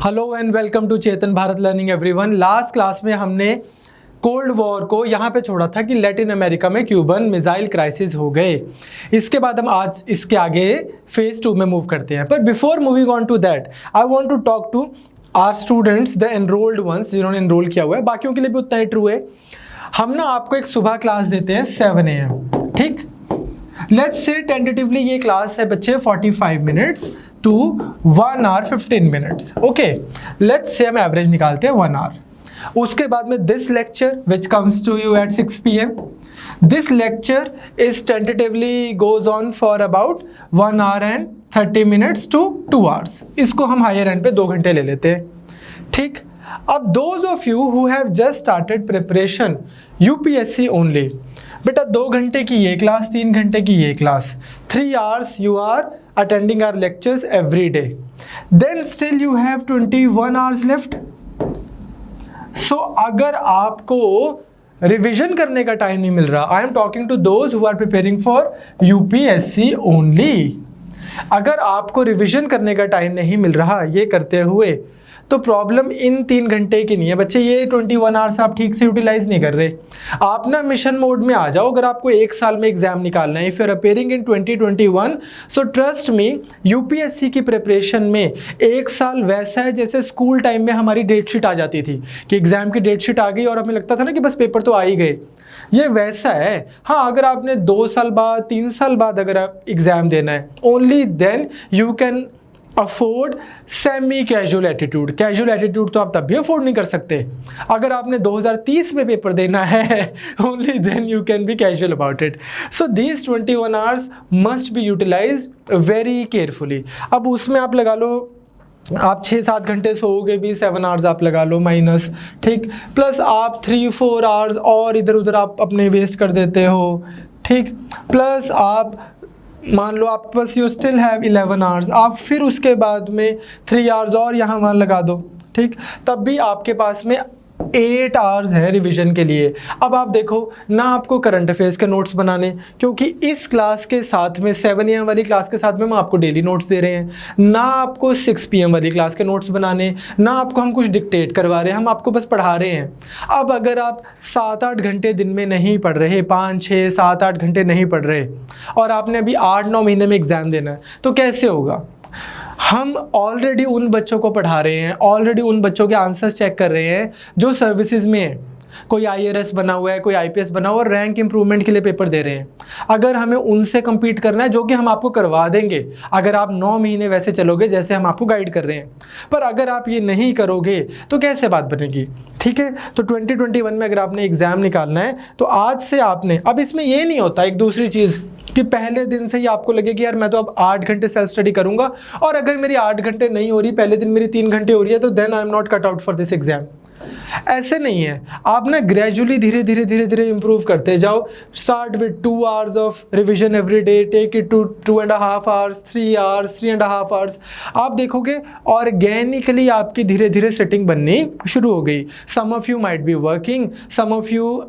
Hello and welcome to Chetan Bharat learning everyone. Last class में हमने cold war को यहाँ पे छोड़ा था कि लैटिन अमेरिका में क्यूबन मिसाइल क्राइसिस हो गए। इसके बाद हम आज इसके आगे फेज 2 में मूव करते हैं। पर before moving on to that I want to talk to our students, the enrolled ones, जिन्होंने एनरोल किया हुआ है। बाकियों के लिए भी उतना ही ट्रू है। हम ना आपको एक सुबह क्लास देते हैं 7 AM, ठीक। लेट्स से टेंटेटिवली ये क्लास है बच्चे 45 minutes to 1 hour 15 minutes. Okay, let's say हम एवरेज निकालते हैं 1 hour। उसके बाद में this lecture which comes to you at 6 PM, this lecture is tentatively goes on for about 1 hour and 30 minutes to 2 hours। इसको हम हायर एंड पे 2 घंटे ले लेते हैं, ठीक। अब those of you who have just started preparation UPSC only, बेटा 2 घंटे की ये क्लास, 3 घंटे की ये class, 3 hours you are attending our lectures every day, then still you have 21 hours left। so अगर आपको रिविजन करने का टाइम नहीं मिल रहा, I am talking to those who are preparing for UPSC only, अगर आपको रिविजन करने का टाइम नहीं मिल रहा ये करते हुए, तो प्रॉब्लम इन 3 घंटे की नहीं है बच्चे। ये 21 आवर्स आप ठीक से यूटिलाइज नहीं कर रहे। आप ना मिशन मोड में आ जाओ। अगर आपको 1 साल में एग्जाम निकालना है, if you are appearing in 2021, so trust me, UPSC की प्रिपरेशन में 1 साल वैसा है जैसे स्कूल टाइम में हमारी डेट शीट आ जाती थी कि एग्जाम की डेट शीट आ गई और हमें लगता था ना कि बस पेपर तो आ ही गए। ये वैसा है। हाँ, अगर आपने 2 साल बाद, 3 साल बाद अगर आप एग्जाम देना है, only then you can afford semi casual attitude. Casual attitude तो आप तब भी अफोर्ड नहीं कर सकते। अगर आपने 2030 में पेपर देना है, only then you can be casual about it. So these 21 hours must be utilized very carefully. अब उसमें आप लगा लो, आप 6-7 घंटे सोओगे भी, 7 hours आप लगा लो माइनस, ठीक, प्लस आप 3-4 hours और इधर उधर आप अपने वेस्ट कर देते हो, ठीक, प्लस आप मान लो आप बस यू स्टिल हैव 11 hours, आप फिर उसके बाद में 3 hours और यहाँ वहाँ लगा दो, ठीक, तब भी आपके पास में 8 hours है रिवीजन के लिए। अब आप देखो ना, आपको करंट अफेयर्स के नोट्स बनाने, क्योंकि इस क्लास के साथ में 7 AM वाली क्लास के साथ में हम आपको डेली नोट्स दे रहे हैं, ना आपको 6 PM वाली क्लास के नोट्स बनाने, ना आपको हम कुछ डिक्टेट करवा रहे हैं, हम आपको बस पढ़ा रहे हैं। अब अगर आप 7-8 घंटे दिन में नहीं पढ़ रहे, 5-6-7-8 घंटे नहीं पढ़ रहे, और आपने अभी 8-9 महीने में एग्ज़ाम देना है, तो कैसे होगा? हम ऑलरेडी उन बच्चों को पढ़ा रहे हैं, ऑलरेडी उन बच्चों के आंसर्स चेक कर रहे हैं जो सर्विसेज में है। कोई IAS बना हुआ है, कोई IPS बना हुआ है, रैंक इंप्रूवमेंट के लिए पेपर दे रहे हैं। अगर हमें उनसे compete करना है, जो कि हम आपको करवा देंगे अगर आप 9 महीने वैसे चलोगे जैसे हम आपको गाइड कर रहे हैं, पर अगर आप ये नहीं करोगे तो कैसे बात बनेगी, ठीक है। तो 2021 में अगर आपने एग्ज़ाम निकालना है तो आज से आपने, अब इसमें ये नहीं होता एक दूसरी चीज़ कि पहले दिन से ही आपको लगे कि यार मैं तो अब 8 घंटे सेल्फ स्टडी करूंगा, और अगर मेरी 8 घंटे नहीं हो रही, पहले दिन मेरी 3 घंटे हो रही है, तो then I am not cut out for this exam. ऐसे नहीं है। आप ना ग्रेजुअली धीरे धीरे इंप्रूव करते जाओ। Start with 2 hours of revision every day, take it to 2.5 hours, 3 hours, 3.5 hours। आप देखोगे ऑर्गेनिकली आपकी धीरे धीरे सेटिंग बननी शुरू हो गई। Some of you might be working, some of you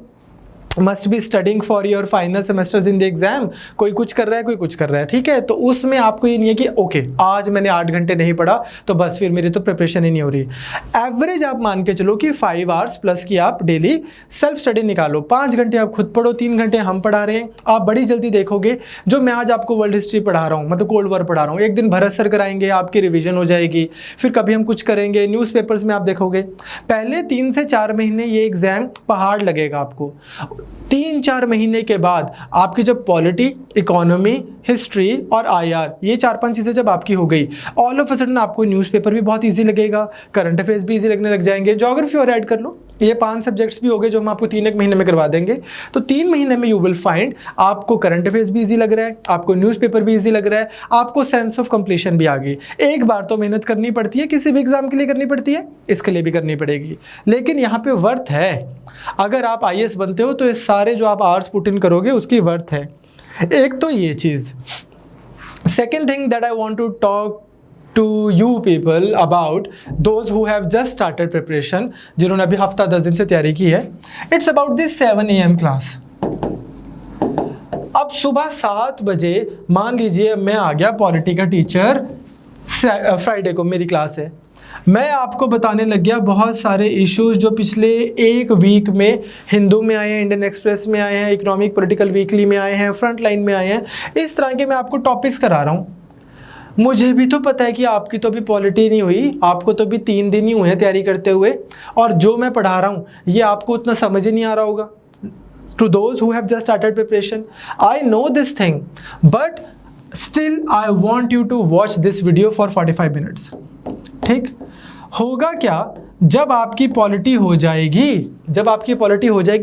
must be studying for your final semesters in the exam. कोई कुछ कर रहा है, कोई कुछ कर रहा है, ठीक है। तो उसमें आपको ये नहीं है कि ओके आज मैंने 8 घंटे नहीं पढ़ा तो बस फिर मेरी तो प्रिपरेशन ही नहीं हो रही। एवरेज आप मान के चलो कि 5 hours प्लस की आप डेली सेल्फ स्टडी निकालो। 5 घंटे आप खुद पढ़ो, 3 घंटे हम पढ़ा रहे हैं। आप बड़ी जल्दी देखोगे, जो मैं आज आपको वर्ल्ड हिस्ट्री पढ़ा रहा हूँ, मतलब कोल्ड वॉर पढ़ा रहा हूँ, एक दिन भरत सर कराएंगे, आपकी रिविजन हो जाएगी। फिर कभी हम कुछ करेंगे, न्यूज़पेपर्स में आप देखोगे पहले 3 से 4 महीने ये एग्जाम पहाड़ लगेगा आपको। 3-4 महीने के बाद आपकी जब पॉलिटी, इकोनॉमी, हिस्ट्री और IR, ये 4-5 चीज़ें जब आपकी हो गई, ऑल ऑफ अ सडन आपको न्यूज़पेपर भी बहुत इजी लगेगा, करंट अफेयर्स भी इजी लगने लग जाएंगे, ज्योग्राफी और ऐड कर लो। ये 5 सब्जेक्ट्स भी हो गए जो हम आपको 3-1 महीने में करवा देंगे। तो 3 महीने में यू विल फाइंड आपको करंट अफेयर्स भी इजी लग रहा है, आपको न्यूज़पेपर भी इजी लग रहा है, आपको सेंस ऑफ कंप्लीशन भी आ गई। एक बार तो मेहनत करनी पड़ती है, किसी भी एग्जाम के लिए करनी पड़ती है, इसके लिए भी करनी पड़ेगी, लेकिन यहाँ पे वर्थ है। अगर आप IAS बनते हो तो ये सारे जो आप आवर्स पुट इन करोगे उसकी वर्थ है। एक तो ये चीज़। Second thing that I want to talk to you people about those who have just started preparation, जिन्होंने अभी हफ्ता 10 दिन से तैयारी की है, it's about this 7 AM class. अब सुबह 7 बजे मान लीजिए मैं आ गया पॉलिटी का टीचर, फ्राइडे को मेरी क्लास है, मैं आपको बताने लग गया बहुत सारे इश्यूज जो पिछले एक वीक में हिंदू में आए हैं, इंडियन एक्सप्रेस में आए हैं, इकोनॉमिक पॉलिटिकल वीकली में आए हैं, फ्रंट लाइन में आए हैं। इस तरह के मैं आपको टॉपिक्स करा रहा हूँ। मुझे भी तो पता है कि आपकी तो अभी पॉलिटी नहीं हुई, आपको तो अभी 3 दिन ही हुए हैं तैयारी करते हुए, और जो मैं पढ़ा रहा हूँ ये आपको उतना समझ ही नहीं आ रहा होगा। To those who have just started preparation, I know this thing, but still I want you to watch this video for 45 minutes. ठीक होगा क्या, जब आपकी पॉलिटी हो जाएगी,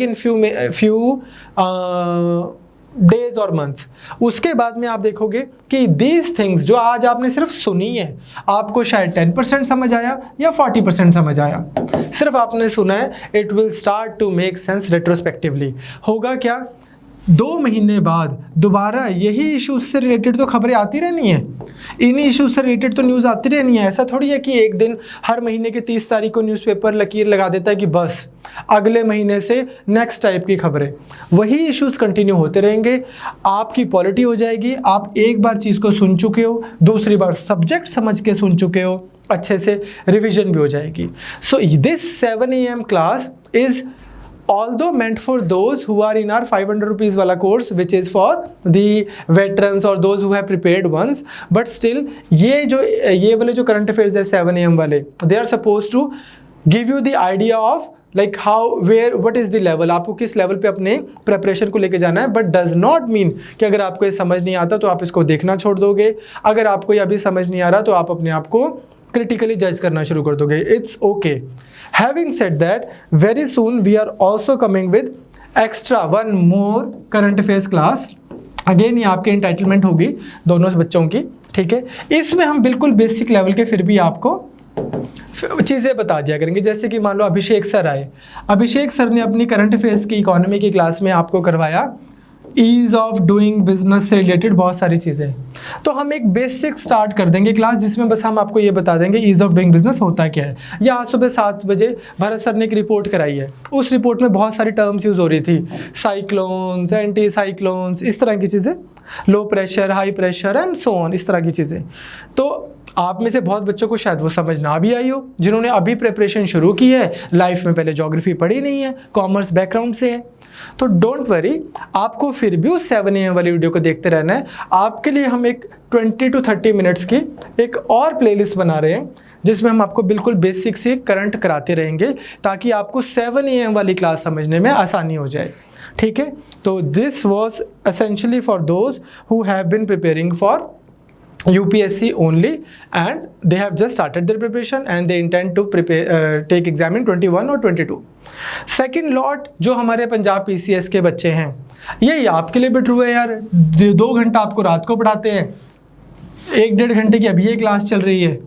इन फ्यू डेज और मंथ्स, उसके बाद में आप देखोगे कि दीज थिंग्स जो आज आपने सिर्फ सुनी है, आपको शायद 10% समझ आया या 40% समझ आया, सिर्फ आपने सुना है, it will start to make sense retrospectively. होगा क्या, 2 महीने बाद दोबारा यही इशू से रिलेटेड तो खबरें आती रहनी है, इन्हीं इशू से रिलेटेड तो न्यूज़ आती रहनी है। ऐसा थोड़ी है कि एक दिन हर महीने के 30 तारीख को न्यूज़पेपर लकीर लगा देता है कि बस अगले महीने से नेक्स्ट टाइप की खबरें, वही इश्यूज कंटिन्यू होते रहेंगे। आपकी पॉलिटी हो जाएगी, आप एक बार चीज़ को सुन चुके हो, दूसरी बार सब्जेक्ट समझ के सुन चुके हो, अच्छे से रिविजन भी हो जाएगी। So this 7 AM class is although meant for those who are in our 500 rupees wala course, which is for the veterans or those who have prepared ones, but still ये वाले जो current affairs है 7 AM वाले, they are supposed to give you the idea of like how, where, what is the level, आपको किस level पे अपने preparation को लेके जाना है, बट डज नॉट मीन कि अगर आपको ये समझ नहीं आता तो आप इसको देखना छोड़ दोगे, अगर आपको ये अभी समझ नहीं आ रहा तो आप अपने आप को क्रिटिकली जज करना शुरू कर दोगे। It's okay. Having said that, very soon we are also coming with extra one more current affairs class. Again ये आपके एंटाइटलमेंट होगी दोनों बच्चों की, ठीक है। इसमें हम बिल्कुल बेसिक लेवल के फिर भी आपको चीज़ें बता दिया करेंगे। जैसे कि मान लो अभिषेक सर आए, अभिषेक सर ने अपनी करंट अफेयर्स की इकोनॉमी की क्लास में आपको करवाया ईज ऑफ डूइंग बिजनेस से रिलेटेड बहुत सारी चीज़ें। तो हम एक बेसिक स्टार्ट कर देंगे क्लास, जिसमें बस हम आपको ये बता देंगे ईज ऑफ डूइंग बिजनेस होता क्या है। या आज सुबह 7 बजे भरत सर ने एक रिपोर्ट कराई है, उस रिपोर्ट में बहुत सारी टर्म्स यूज़ हो रही थी, साइक्लोन्स, एंटी साइक्लोन्स, इस तरह की चीज़ें, low pressure, high pressure and so on, इस तरह की चीज़ें। तो आप में से बहुत बच्चों को शायद वो समझ ना भी आई हो, जिन्होंने अभी प्रिपरेशन शुरू की है, लाइफ में पहले ज्योग्राफी पढ़ी नहीं है, कॉमर्स बैकग्राउंड से है। तो डोंट वरी, आपको फिर भी उस 7 AM वाली वीडियो को देखते रहना है। आपके लिए हम एक 20 to 30 मिनट्स की एक और प्लेलिस्ट बना रहे हैं, जिसमें हम आपको बिल्कुल बेसिक से करंट कराते रहेंगे, ताकि आपको 7 AM वाली क्लास समझने में आसानी हो जाए, ठीक है। तो this was essentially for those who have been preparing for UPSC only and they have just started their preparation and they intend to take exam in 21 और 22. सेकेंड लॉट जो हमारे पंजाब PCS के बच्चे हैं, यही आपके लिए भी ट्रू है यार। 2 घंटा आपको रात को पढ़ाते हैं, 1-1.5 घंटे की अभी ये क्लास चल रही है,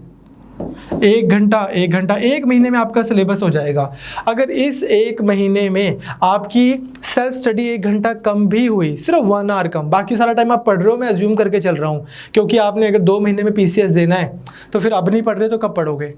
1 घंटा 1 महीने में आपका सिलेबस हो जाएगा। अगर इस 1 महीने में आपकी सेल्फ स्टडी 1 घंटा कम भी हुई, सिर्फ 1 आवर कम, बाकी सारा टाइम आप पढ़ रहे हो, मैं अज्यूम करके चल रहा हूँ, क्योंकि आपने अगर 2 महीने में PCS देना है तो फिर अब नहीं पढ़ रहे तो कब पढ़ोगे।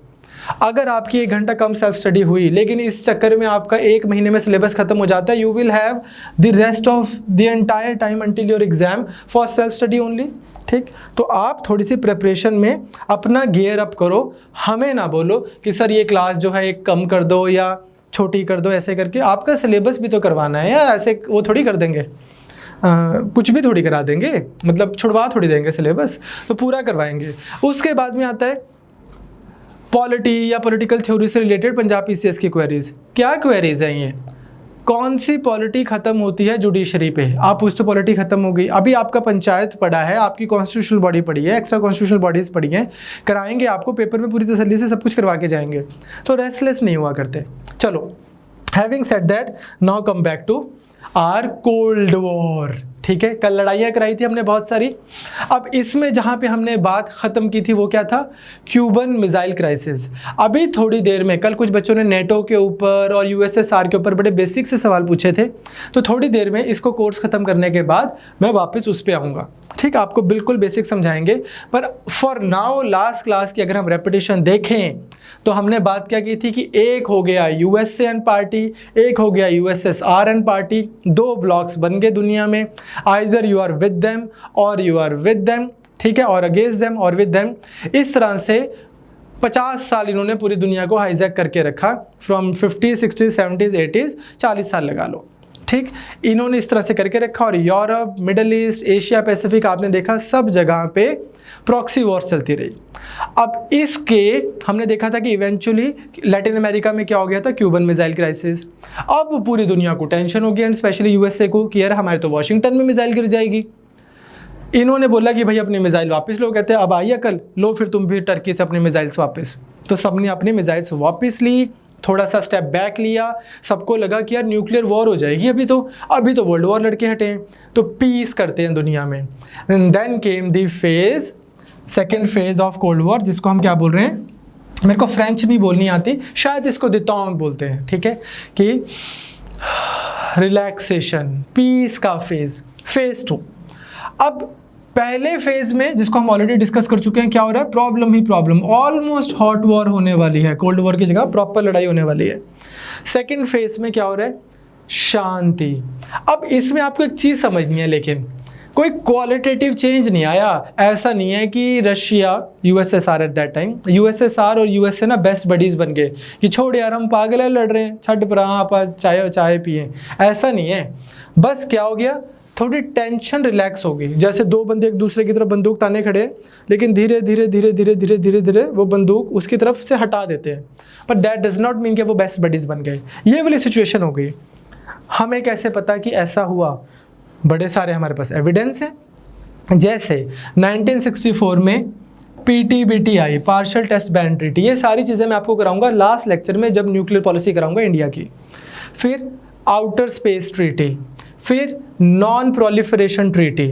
अगर आपकी 1 घंटा कम सेल्फ स्टडी हुई, लेकिन इस चक्कर में आपका 1 महीने में सिलेबस खत्म हो जाता है, you will have the rest of the entire time until your exam for self study only, ठीक। तो आप थोड़ी सी प्रिपरेशन में अपना गियर अप करो, हमें ना बोलो कि सर ये क्लास जो है एक कम कर दो या छोटी कर दो, ऐसे करके आपका सिलेबस भी तो करवाना है यार, ऐसे वो थोड़ी कर देंगे, कुछ भी थोड़ी करा देंगे, मतलब छुड़वा थोड़ी देंगे सिलेबस, तो पूरा करवाएंगे। उसके बाद में आता है पॉलिटी या पॉलिटिकल थ्योरी से रिलेटेड पंजाब PCS की क्वेरीज। क्या क्वेरीज हैं ये, कौन सी पॉलिटी खत्म होती है जुडिशरी पे, आप पूछते पॉलिटी खत्म हो गई, अभी आपका पंचायत पड़ा है, आपकी कॉन्स्टिट्यूशनल बॉडी पड़ी है, एक्स्ट्रा कॉन्स्टिट्यूशनल बॉडीज पड़ी हैं, कराएंगे आपको पेपर में पूरी तसल्ली से सब कुछ करवा के जाएंगे, तो रेस्टलेस नहीं हुआ करते। चलो, having said that, now come back to our cold war, ठीक है। कल लड़ाइयाँ कराई थी हमने बहुत सारी। अब इसमें जहाँ पे हमने बात ख़त्म की थी वो क्या था, क्यूबन मिसाइल क्राइसिस। अभी थोड़ी देर में, कल कुछ बच्चों ने नेटो के ऊपर और USSR के ऊपर बड़े बेसिक से सवाल पूछे थे, तो थोड़ी देर में इसको कोर्स ख़त्म करने के बाद मैं वापस उस पर आऊँगा, ठीक। आपको बिल्कुल बेसिक समझाएंगे, पर फॉर नाउ लास्ट क्लास की अगर हम रेपिटेशन देखें तो हमने बात क्या की थी कि एक हो गया USAN पार्टी, एक हो गया USSRN पार्टी, 2 ब्लॉक्स बन गए दुनिया में, either you are with them और यू आर विद देम, ठीक है, और अगेंस्ट देम और विद देम। इस तरह से 50 साल इन्होंने पूरी दुनिया को हाईजैक करके रखा, from 50s 60s 70s 80s, 40 साल लगा लो, ठीक। इन्होंने इस तरह से करके रखा और Europe, middle east, Asia Pacific आपने देखा सब जगह पे प्रॉक्सी वॉर चलती रही। अब इसके हमने देखा था कि इवेंचुअली लैटिन अमेरिका में क्या हो गया था, क्यूबन मिसाइल क्राइसिस। अब पूरी दुनिया को टेंशन हो गई एंड स्पेशली यूएसए को कि यार हमारे तो वाशिंगटन में मिसाइल गिर जाएगी। इन्होंने बोला कि भाई अपनी मिसाइल वापस लो, कहते हैं अब आई अकल, लो फिर तुम भी टर्की से अपनी मिसाइल्स वापस। तो सबने अपनी मिसाइल्स वापस ली, थोड़ा सा स्टेप बैक लिया, सबको लगा कि यार न्यूक्लियर वॉर हो जाएगी, अभी तो वर्ल्ड वॉर लड़के हटे हैं, तो पीस करते हैं दुनिया में। And then came the phase, second phase of cold war, जिसको हम क्या बोल रहे हैं, मेरे को फ्रेंच नहीं बोलनी आती, शायद इसको दितोंग बोलते हैं, ठीक है, कि रिलैक्सेशन, पीस का फेज, फेज 2। अब पहले फेज में, जिसको हम ऑलरेडी डिस्कस कर चुके हैं, क्या हो रहा है, प्रॉब्लम ही प्रॉब्लम, ऑलमोस्ट हॉट वॉर होने वाली है, कोल्ड वॉर की जगह प्रॉपर लड़ाई होने वाली है। सेकेंड फेज में क्या हो रहा है, शांति। अब इसमें आपको एक चीज़ समझनी है, लेकिन कोई क्वालिटेटिव चेंज नहीं आया। ऐसा नहीं है कि Russia, USSR at that time, USSR और यूएसए ना बेस्ट बडीज बन गए कि छोड़ यार हम पागल है, लड़ रहे हैं, छठ पर आप चाय पिए, ऐसा नहीं है। बस क्या हो गया, थोड़ी टेंशन रिलैक्स हो गई, जैसे दो बंदे एक दूसरे की तरफ बंदूक ताने खड़े, लेकिन धीरे धीरे धीरे धीरे धीरे धीरे धीरे वो बंदूक उसकी तरफ से हटा देते हैं, पर दैट डज नॉट मीन कि वो बेस्ट बडीज बन गए। ये वाली सिचुएशन हो गई। हमें कैसे पता कि ऐसा हुआ, बड़े सारे हमारे पास एविडेंस है। जैसे 1964 में PTBT आई, पार्शियल टेस्ट बैन ट्रीटी, ये सारी चीज़ें मैं आपको कराऊंगा लास्ट लेक्चर में जब न्यूक्लियर पॉलिसी कराऊंगा इंडिया की। फिर आउटर स्पेस ट्रीटी, फिर नॉन प्रोलिफरेशन ट्रीटी,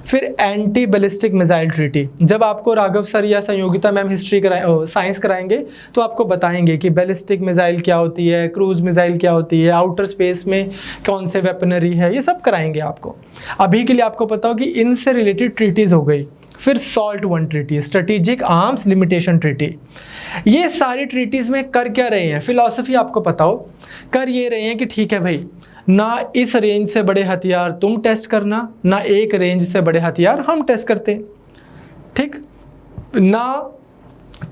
फिर एंटी बैलिस्टिक मिसाइल ट्रीटी। जब आपको राघव सर या संयोगिता मैम हिस्ट्री साइंस कराएंगे तो आपको बताएंगे कि बैलिस्टिक मिसाइल क्या होती है, क्रूज मिसाइल क्या होती है, आउटर स्पेस में कौन से वेपनरी है, ये सब कराएंगे आपको। अभी के लिए आपको पता हो कि इनसे रिलेटेड ट्रीटीज़ हो गई। फिर salt 1 treaty, strategic arms limitation treaty. ये सारी ट्रीटीज़ में कर क्या रहे हैं, फिलॉसफी आपको पता हो, कर ये रहे हैं कि ठीक है भाई, ना इस रेंज से बड़े हथियार तुम टेस्ट करना, ना एक रेंज से बड़े हथियार हम टेस्ट करते हैं, ठीक। ना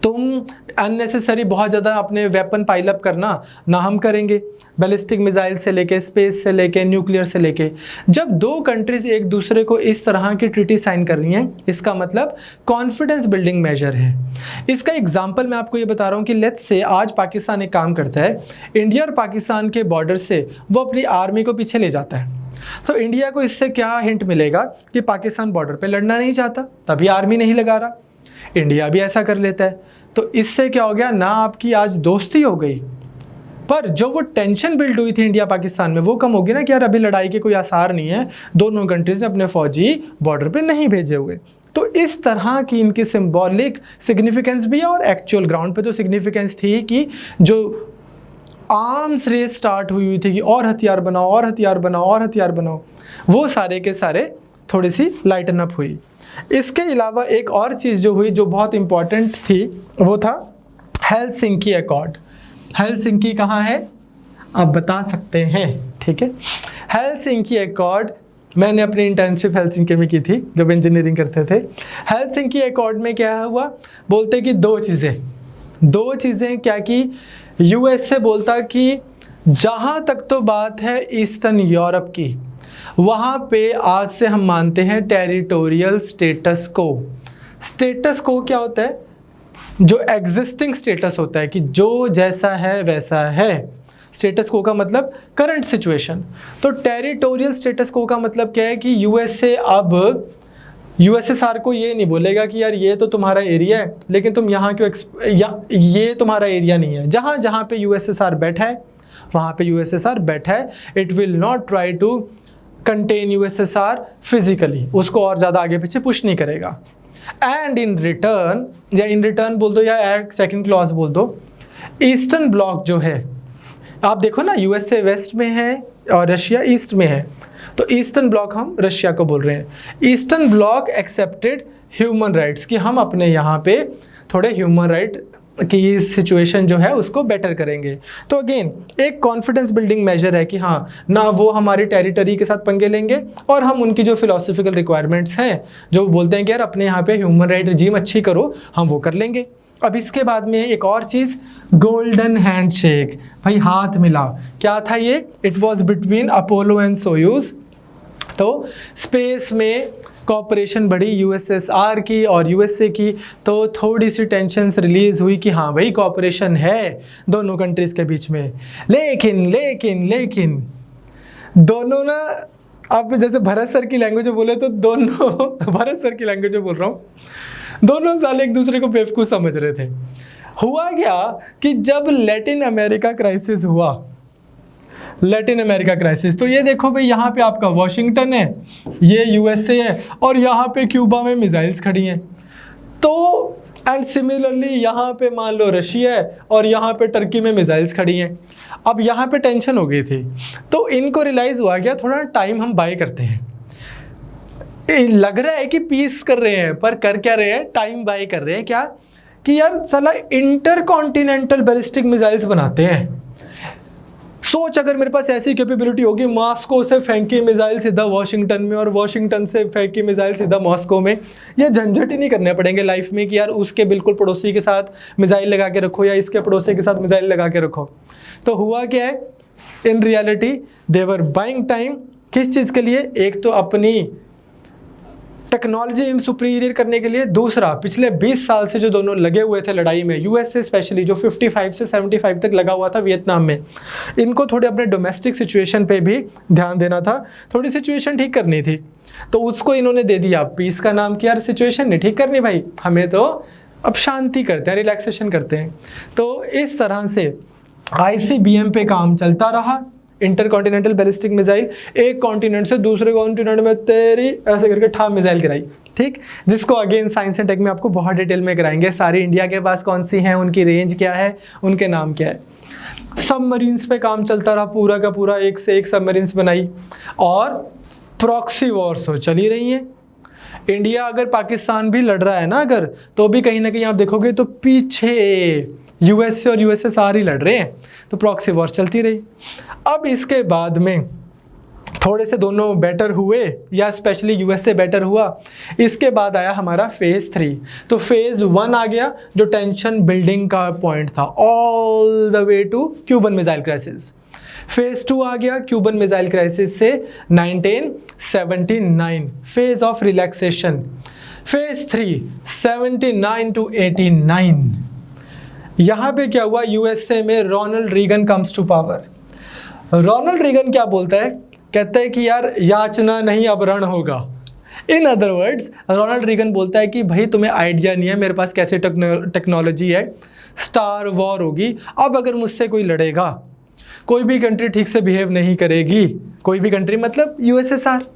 तुम अननेसेसरी बहुत ज़्यादा अपने वेपन पाइल अप करना, ना हम करेंगे, बैलिस्टिक मिसाइल से लेके, स्पेस से लेके, न्यूक्लियर से लेके। जब दो कंट्रीज एक दूसरे को इस तरह की ट्रीटी साइन कर रही हैं, इसका मतलब कॉन्फिडेंस बिल्डिंग मेजर है। इसका एग्जांपल मैं आपको ये बता रहा हूँ कि लेट्स से आज पाकिस्तान एक काम करता है, इंडिया और पाकिस्तान के बॉर्डर से वो अपनी आर्मी को पीछे ले जाता है। तो इंडिया को इससे क्या हिंट मिलेगा कि पाकिस्तान बॉर्डर पे लड़ना नहीं चाहता, तभी आर्मी नहीं लगा रहा। इंडिया भी ऐसा कर लेता है, तो इससे क्या हो गया, ना आपकी आज दोस्ती हो गई, पर जो वो टेंशन बिल्ड हुई थी इंडिया पाकिस्तान में वो कम होगी ना, कि यार अभी लड़ाई के कोई आसार नहीं है, दोनों कंट्रीज ने अपने फौजी बॉर्डर पे नहीं भेजे हुए। तो इस तरह की इनकी सिंबॉलिक सिग्निफिकेंस भी है, और एक्चुअल ग्राउंड पे तो सिग्निफिकेंस थी कि जो आर्म्स रेस स्टार्ट हुई थी कि और हथियार बनाओ और हथियार बनाओ और हथियार बनाओ, वो सारे के सारे थोड़ी सी लाइटन अप हुई। इसके अलावा एक और चीज़ जो हुई जो बहुत इंपॉर्टेंट थी वो था हेलसिंकी अकॉर्ड। हेलसिंकी कहाँ है आप बता सकते हैं, ठीक है। हेलसिंकी अकॉर्ड मैंने अपनी इंटर्नशिप हेलसिंकी में की थी जब इंजीनियरिंग करते थे। हेलसिंकी अकॉर्ड में क्या हुआ, बोलते कि दो चीज़ें क्या कि यूएसए बोलता कि जहाँ तक तो बात है ईस्टर्न यूरोप की, वहाँ पे आज से हम मानते हैं टेरिटोरियल स्टेटस को। स्टेटस को क्या होता है, जो एग्जिस्टिंग स्टेटस होता है कि जो जैसा है वैसा है। स्टेटस को का मतलब करंट सिचुएशन। तो टेरिटोरियल स्टेटस को का मतलब क्या है कि यूएसए अब यूएसएसआर को ये नहीं बोलेगा कि यार ये तो तुम्हारा एरिया है लेकिन तुम यहाँ क्यों ये तुम्हारा एरिया नहीं है। जहाँ जहाँ पे यूएसएसआर बैठा है वहाँ पे यूएसएसआर बैठा है। It will not try to contain USSR physically, उसको और ज़्यादा आगे पीछे पुश नहीं करेगा। एंड इन रिटर्न, या इन रिटर्न बोल दो या एड सेकेंड क्लॉज बोल दो, ईस्टर्न ब्लॉक जो है, आप देखो ना यूएसए वेस्ट में है और रशिया ईस्ट में है, तो ईस्टर्न ब्लॉक हम रशिया को बोल रहे हैं। Eastern block accepted human rights कि हम अपने यहाँ पे थोड़े ह्यूमन राइट की सिचुएशन जो है उसको बेटर करेंगे। तो अगेन एक कॉन्फिडेंस बिल्डिंग मेजर है कि हाँ ना वो हमारी टेरिटरी के साथ पंगे लेंगे और हम उनकी जो फिलोसफिकल रिक्वायरमेंट्स हैं जो बोलते हैं कि यार अपने यहाँ पे ह्यूमन राइट रिजीम अच्छी करो, हम वो कर लेंगे। अब इसके बाद में एक और चीज़, गोल्डन हैंडशेक, भाई हाथ मिला। क्या था ये? It was between Apollo and Soyuz. तो स्पेस में कॉपरेशन बढ़ी यूएसएसआर की और यूएसए की, तो थोड़ी सी टेंशन्स रिलीज हुई कि हाँ भाई कॉपरेशन है दोनों कंट्रीज के बीच में। लेकिन लेकिन लेकिन दोनों ना, अब जैसे भरत सर की लैंग्वेज में बोले तो दोनों भरत सर की लैंग्वेज में बोल रहा हूँ, दोनों साल एक दूसरे को बेवकूफ़ समझ रहे थे। हुआ क्या कि जब लैटिन अमेरिका क्राइसिस हुआ, लैटिन अमेरिका क्राइसिस, तो ये देखो भाई यहाँ पे आपका वॉशिंगटन है, ये यूएसए है, और यहाँ पे क्यूबा में मिसाइल्स खड़ी हैं। तो एंड सिमिलरली यहाँ पे मान लो रशिया है और यहाँ पे टर्की में मिसाइल्स खड़ी हैं। अब यहाँ पे टेंशन हो गई थी, तो इनको रियलाइज़ हुआ गया थोड़ा टाइम हम बाय करते हैं। लग रहा है कि पीस कर रहे हैं, पर कर क्या रहे हैं? टाइम बाय कर रहे हैं। क्या कि यार साला इंटर कॉन्टिनेंटल बैलिस्टिक मिसाइल्स बनाते हैं। सोच अगर मेरे पास ऐसी कैपेबिलिटी होगी, मॉस्को से फेंकी मिसाइल सीधा वॉशिंगटन में और वॉशिंगटन से फेंकी मिसाइल सीधा मॉस्को में, ये झंझट ही नहीं करने पड़ेंगे लाइफ में कि यार उसके बिल्कुल पड़ोसी के साथ मिसाइल लगा के रखो या इसके पड़ोसी के साथ मिसाइल लगा के रखो। तो हुआ क्या है, in reality they were buying time. किस चीज़ के लिए? एक तो अपनी टेक्नोलॉजी सुपीरियर करने के लिए, दूसरा पिछले 20 साल से जो दोनों लगे हुए थे लड़ाई में, यूएसए स्पेशली जो 55 से 75 तक लगा हुआ था वियतनाम में, इनको थोड़े अपने डोमेस्टिक सिचुएशन पे भी ध्यान देना था, थोड़ी सिचुएशन ठीक करनी थी। तो उसको इन्होंने दे दिया पीस का नाम कि यार सिचुएशन नहीं ठीक करनी भाई, हमें तो अब शांति करते हैं, रिलैक्सेशन करते हैं। तो इस तरह से ICBM पे काम चलता रहा, इंटर कॉन्टिनेंटल बैलिस्टिक मिसाइल, एक कॉन्टिनेंट से दूसरे कॉन्टिनेंट में तेरी ऐसे करके ठाम मिसाइल गिराई, ठीक, जिसको अगेन साइंस एंड टेक में आपको बहुत डिटेल में कराएंगे। सारी इंडिया के पास कौन सी हैं, उनकी रेंज क्या है, उनके नाम क्या है। सबमरीन्स पे काम चलता रहा, पूरा का पूरा एक से एक सबमरीन्स बनाई, और प्रॉक्सी वॉर्स हो चली रही हैं। इंडिया अगर पाकिस्तान भी लड़ रहा है ना अगर, तो भी कहीं ना कहीं आप देखोगे तो पीछे यूएसए और यूएसएसआर ही लड़ रहे हैं, तो प्रॉक्सी वॉर चलती रही। अब इसके बाद में थोड़े से दोनों बेटर हुए, या स्पेशली यूएसए बेटर हुआ। इसके बाद आया हमारा फेज़ 3। तो फेज़ 1 आ गया जो टेंशन बिल्डिंग का पॉइंट था, all the way to Cuban missile crisis. Phase 2 आ गया क्यूबन मिसाइल क्राइसिस से 1979, phase of relaxation. Phase 3 79 to 89। यहाँ पे क्या हुआ, यूएसए में Ronald Reagan comes to power. Ronald Reagan क्या बोलता है, कहता है कि यार याचना नहीं अब रण होगा। In other words Ronald Reagan बोलता है कि भाई तुम्हें आइडिया नहीं है मेरे पास कैसे टेक्नोलॉजी है, स्टार वॉर होगी। अब अगर मुझसे कोई लड़ेगा, कोई भी कंट्री ठीक से बिहेव नहीं करेगी, कोई भी कंट्री मतलब यूएसएसआर,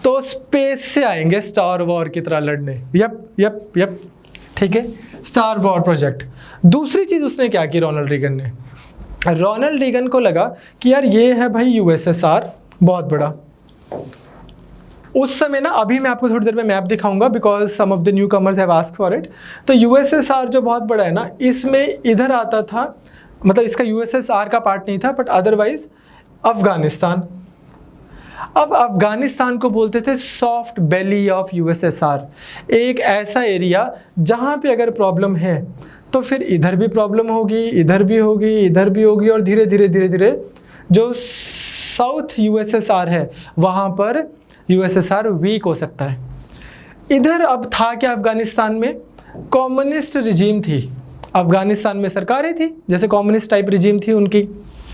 तो स्पेस से आएंगे स्टार वॉर की तरह लड़ने। यप ठीक है, स्टार वॉर प्रोजेक्ट। दूसरी चीज़ उसने क्या की रोनाल्ड रीगन ने, रोनाल्ड रीगन को लगा कि यार ये है भाई यूएसएसआर बहुत बड़ा। उस समय ना, अभी मैं आपको थोड़ी देर में मैप दिखाऊंगा because some of the newcomers have asked for it. तो यूएसएसआर जो बहुत बड़ा है ना, इसमें इधर आता था, मतलब इसका यूएसएसआर का पार्ट नहीं था, बट अदरवाइज अफगानिस्तान। अब अफगानिस्तान को बोलते थे सॉफ्ट बेली ऑफ यूएसएसआर, एक ऐसा एरिया जहाँ पे अगर प्रॉब्लम है तो फिर इधर भी प्रॉब्लम होगी, इधर भी होगी, इधर भी होगी, और धीरे धीरे जो साउथ यूएसएसआर है वहाँ पर यूएसएसआर वीक हो सकता है। इधर अब था क्या, अफगानिस्तान में कम्युनिस्ट रिजीम थी, अफगानिस्तान में सरकारें थी जैसे कम्युनिस्ट टाइप रिजीम थी उनकी,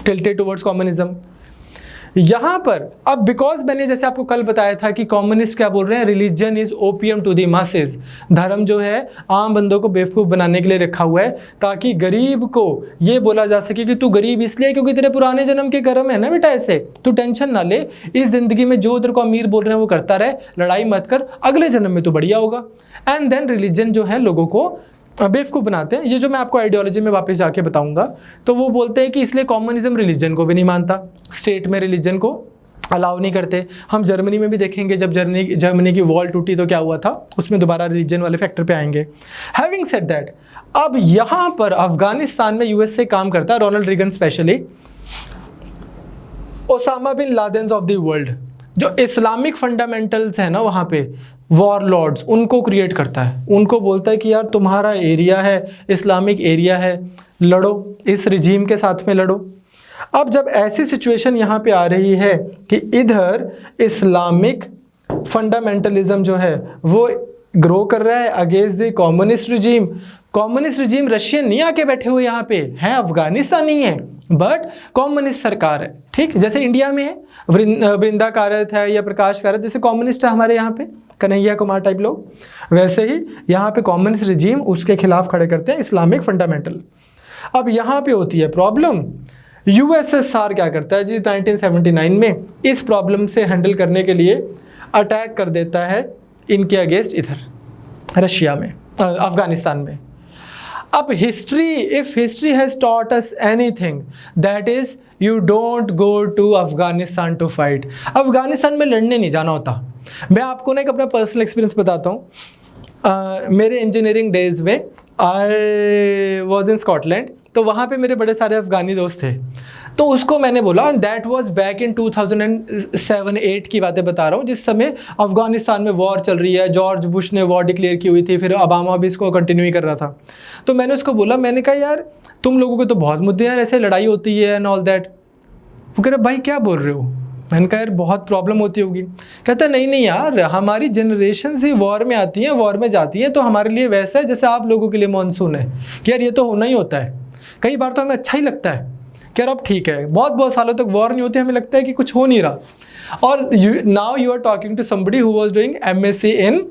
टिल्टेड टुवर्ड्स कम्युनिज्म। यहाँ पर अब बिकॉज मैंने जैसे आपको कल बताया था कि कम्युनिस्ट क्या बोल रहे हैं, religion is opium to the masses, धर्म जो है आम बंदों को बेवकूफ़ बनाने के लिए रखा हुआ है, ताकि गरीब को ये बोला जा सके कि तू गरीब इसलिए क्योंकि तेरे पुराने जन्म के कर्म है ना बेटा, ऐसे तू टेंशन ना ले, इस जिंदगी में जो तेरे को अमीर बोल रहे हैं वो करता रहे, लड़ाई मत कर, अगले जन्म में तो बढ़िया होगा। एंड देन रिलीजन जो है लोगों को बेवकूफ़ बनाते हैं। ये जो मैं आपको आइडियोलॉजी में वापस जाके बताऊंगा, तो वो बोलते हैं कि इसलिए कम्युनिज्म रिलीजन को भी नहीं मानता, स्टेट में रिलीजन को अलाउ नहीं करते। हम जर्मनी में भी देखेंगे, जब जर्मनी की वॉल टूटी तो क्या हुआ था, उसमें दोबारा रिलीजन वाले फैक्टर पे आएंगे। हैविंग सेड दैट, अब यहाँ पर अफगानिस्तान में यूएसए काम करता है, Ronald Reagan specially, Osama bin Laden of the world, जो इस्लामिक फंडामेंटल्स है ना वहाँ पे, वॉरलॉर्ड्स उनको क्रिएट करता है, उनको बोलता है कि यार तुम्हारा एरिया है, इस्लामिक एरिया है, लड़ो, इस रिजीम के साथ में लड़ो। अब जब ऐसी सिचुएशन यहाँ पे आ रही है कि इधर इस्लामिक फंडामेंटलिज्म जो है वो ग्रो कर रहा है against the communist regime. Communist regime Russian नहीं आके बैठे हुए यहाँ पे हैं, अफगानिस्तानी है, बट कम्युनिस्ट सरकार है। ठीक, जैसे इंडिया में है वृंदा कारत है या प्रकाश कारत, जैसे कम्युनिस्ट है हमारे यहाँ पे कन्हैया कुमार टाइप लोग, वैसे ही यहाँ पे कम्युनिस्ट रिजीम उसके खिलाफ खड़े करते हैं इस्लामिक फंडामेंटल। अब यहाँ पे होती है प्रॉब्लम, यूएसएसआर क्या करता है जी 1979 में इस प्रॉब्लम से हैंडल करने के लिए अटैक कर देता है इनके अगेंस्ट इधर रशिया में, अफगानिस्तान में। अब history, if history has taught us anything that is you don't go to Afghanistan to fight. Afghanistan में लड़ने नहीं जाना होता। मैं आपको ना एक अपना पर्सनल एक्सपीरियंस बताता हूँ। मेरे इंजीनियरिंग डेज में आई वॉज इन स्कॉटलैंड, तो वहाँ पे मेरे बड़े सारे अफगानी दोस्त थे। तो उसको मैंने बोला, दैट वाज बैक इन 2007-8 की बातें बता रहा हूँ, जिस समय अफगानिस्तान में वॉर चल रही है, जॉर्ज बुश ने वॉर डिक्लेयर की हुई थी, फिर ओबामा भी इसको कंटिन्यू ही कर रहा था। तो मैंने उसको बोला, मैंने कहा यार तुम लोगों के तो बहुत मुद्दे हैं, ऐसे लड़ाई होती है एंड ऑल दैट। वो कह रहे भाई क्या बोल रहे हो? मैंने कहा यार बहुत प्रॉब्लम होती होगी। कहता नहीं नहीं यार, हमारी जनरेशन ही वॉर में आती है, वॉर में जाती है, तो हमारे लिए वैसा है जैसे आप लोगों के लिए मानसून है कि यार ये तो होना ही होता है। कई बार तो हमें अच्छा ही लगता है कि यार अब ठीक है, बहुत बहुत सालों तक वॉर नहीं होती, हमें लगता है कि कुछ हो नहीं रहा। और now you are talking to somebody who was doing MSc in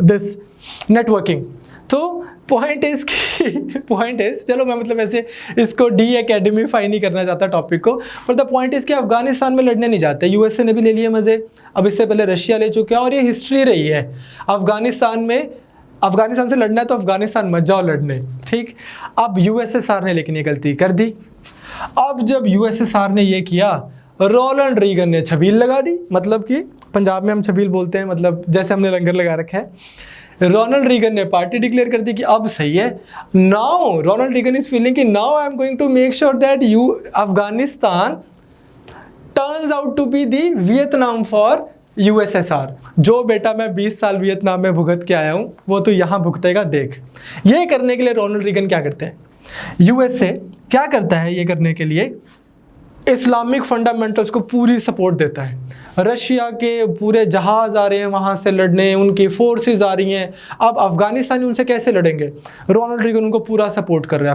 this networking. तो पॉइंट इज चलो मैं मतलब ऐसे इसको डी एकेडमीफाई नहीं करना चाहता टॉपिक को, पर द पॉइंट इज कि अफगानिस्तान में लड़ने नहीं जाते। यूएसए ने भी ले लिए मज़े, अब इससे पहले रशिया ले चुके हैं, और ये हिस्ट्री रही है अफगानिस्तान से लड़ना है तो अफगानिस्तान मत जाओ लड़ने। ठीक, अब यूएसएसआर ने लेकिन ये गलती कर दी। अब जब यूएसएसआर ने ये किया, रोनाल्ड रीगन ने छबील लगा दी, मतलब कि पंजाब में हम छबील बोलते हैं, मतलब जैसे हमने लंगर लगा रखा है। रोनाल्ड रीगन ने पार्टी डिक्लेयर कर दी कि अब सही है। Now Ronald Reagan is feeling कि now I am going to make sure that Afghanistan turns out to be the Vietnam for USSR. जो बेटा मैं 20 साल वियतनाम में भुगत के आया हूँ वो तो यहाँ भुगतेगा देख। ये करने के लिए रोनाल्ड रीगन क्या करते हैं, यूएसए क्या करता है, ये करने के लिए इस्लामिक फंडामेंटल्स को पूरी सपोर्ट देता है। रशिया के पूरे जहाज आ रहे हैं वहाँ से लड़ने, उनकी फोर्सेस आ रही हैं। अब अफगानिस्तानी उनसे कैसे लड़ेंगे? रोनाल्ड रीगन उनको पूरा सपोर्ट कर रहा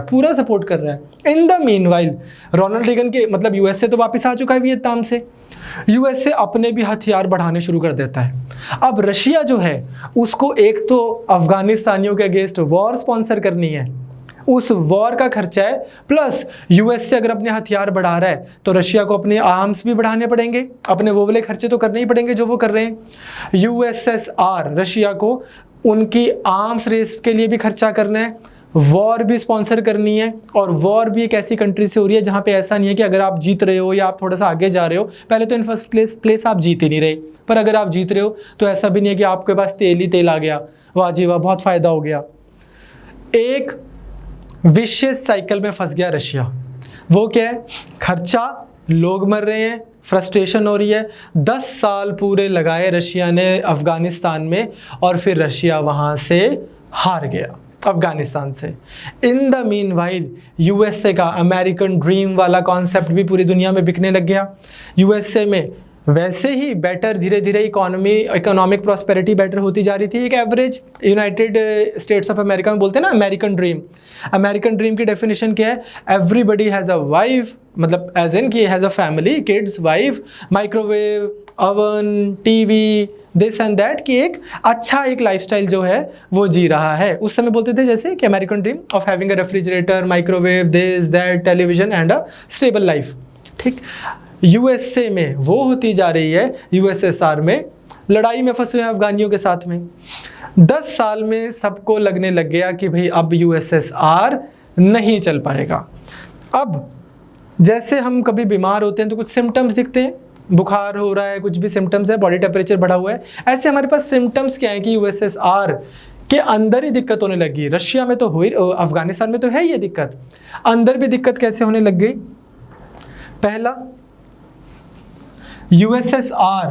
है, in the meanwhile Ronald Reagan के मतलब यूएसए तो वापस आ चुका है वियतनाम से, यूएसए अपने भी हथियार बढ़ाने शुरू कर देता है। अब रशिया जो है उसको एक तो अफगानिस्तानियों के अगेंस्ट वॉर स्पॉन्सर करनी है, उस वॉर का खर्चा है, प्लस यूएसए अगर अपने हथियार बढ़ा रहा है तो रशिया को अपने आर्म्स भी बढ़ाने पड़ेंगे, अपने वो वाले खर्चे तो करने ही पड़ेंगे जो वो कर रहे हैं। यूएसएसआर रशिया को उनकी आर्म्स रेस के लिए भी खर्चा करना है, वॉर भी स्पॉन्सर करनी है, और वॉर भी एक ऐसी कंट्री से हो रही है जहाँ पे ऐसा नहीं है कि अगर आप जीत रहे हो या आप थोड़ा सा आगे जा रहे हो, पहले तो इन फर्स्ट प्लेस आप जीत ही नहीं रहे, पर अगर आप जीत रहे हो तो ऐसा भी नहीं है कि आपके पास तेल ही तेल आ गया, वाह जी वाह बहुत फ़ायदा हो गया। एक विशेष साइकिल में फंस गया रशिया। वो क्या है? खर्चा, लोग मर रहे हैं, फ्रस्ट्रेशन हो रही है। 10 साल पूरे लगाए रशिया ने अफगानिस्तान में, और फिर रशिया वहाँ से हार गया अफगानिस्तान से। इन द मीनवाइल यूएसए का अमेरिकन ड्रीम वाला कॉन्सेप्ट भी पूरी दुनिया में बिकने लग गया। यूएसए में वैसे ही बेटर धीरे धीरे इकोनॉमिक प्रॉस्पेरिटी बेटर होती जा रही थी। एक average United states of America में बोलते हैं ना अमेरिकन ड्रीम। अमेरिकन ड्रीम की डेफिनेशन क्या है? एवरीबडी हैज़ अ वाइफ, मतलब एज इन कि has a family, kids, wife, microwave, oven, TV, this and that, कि एक अच्छा एक लाइफस्टाइल जो है वो जी रहा है। उस समय बोलते थे जैसे कि American dream of having a refrigerator, microwave, this that, television and a stable life. ठीक, यूएसए में वो होती जा रही है, यूएसएसआर में लड़ाई में फंसे हुए अफगानियों के साथ में। 10 साल में सबको लगने लग गया कि भाई अब यूएसएसआर नहीं चल पाएगा। अब जैसे हम कभी बीमार होते हैं तो कुछ सिम्टम्स दिखते हैं, बुखार हो रहा है, कुछ भी सिम्टम्स है, बॉडी टेम्परेचर बढ़ा हुआ है, ऐसे हमारे पास सिम्टम्स क्या है कि यूएसएसआर के अंदर ही दिक्कत होने लगी। रशिया में तो हुई, अफगानिस्तान में तो है ये दिक्कत, अंदर भी दिक्कत कैसे होने लग गई? पहला, यूएसएसआर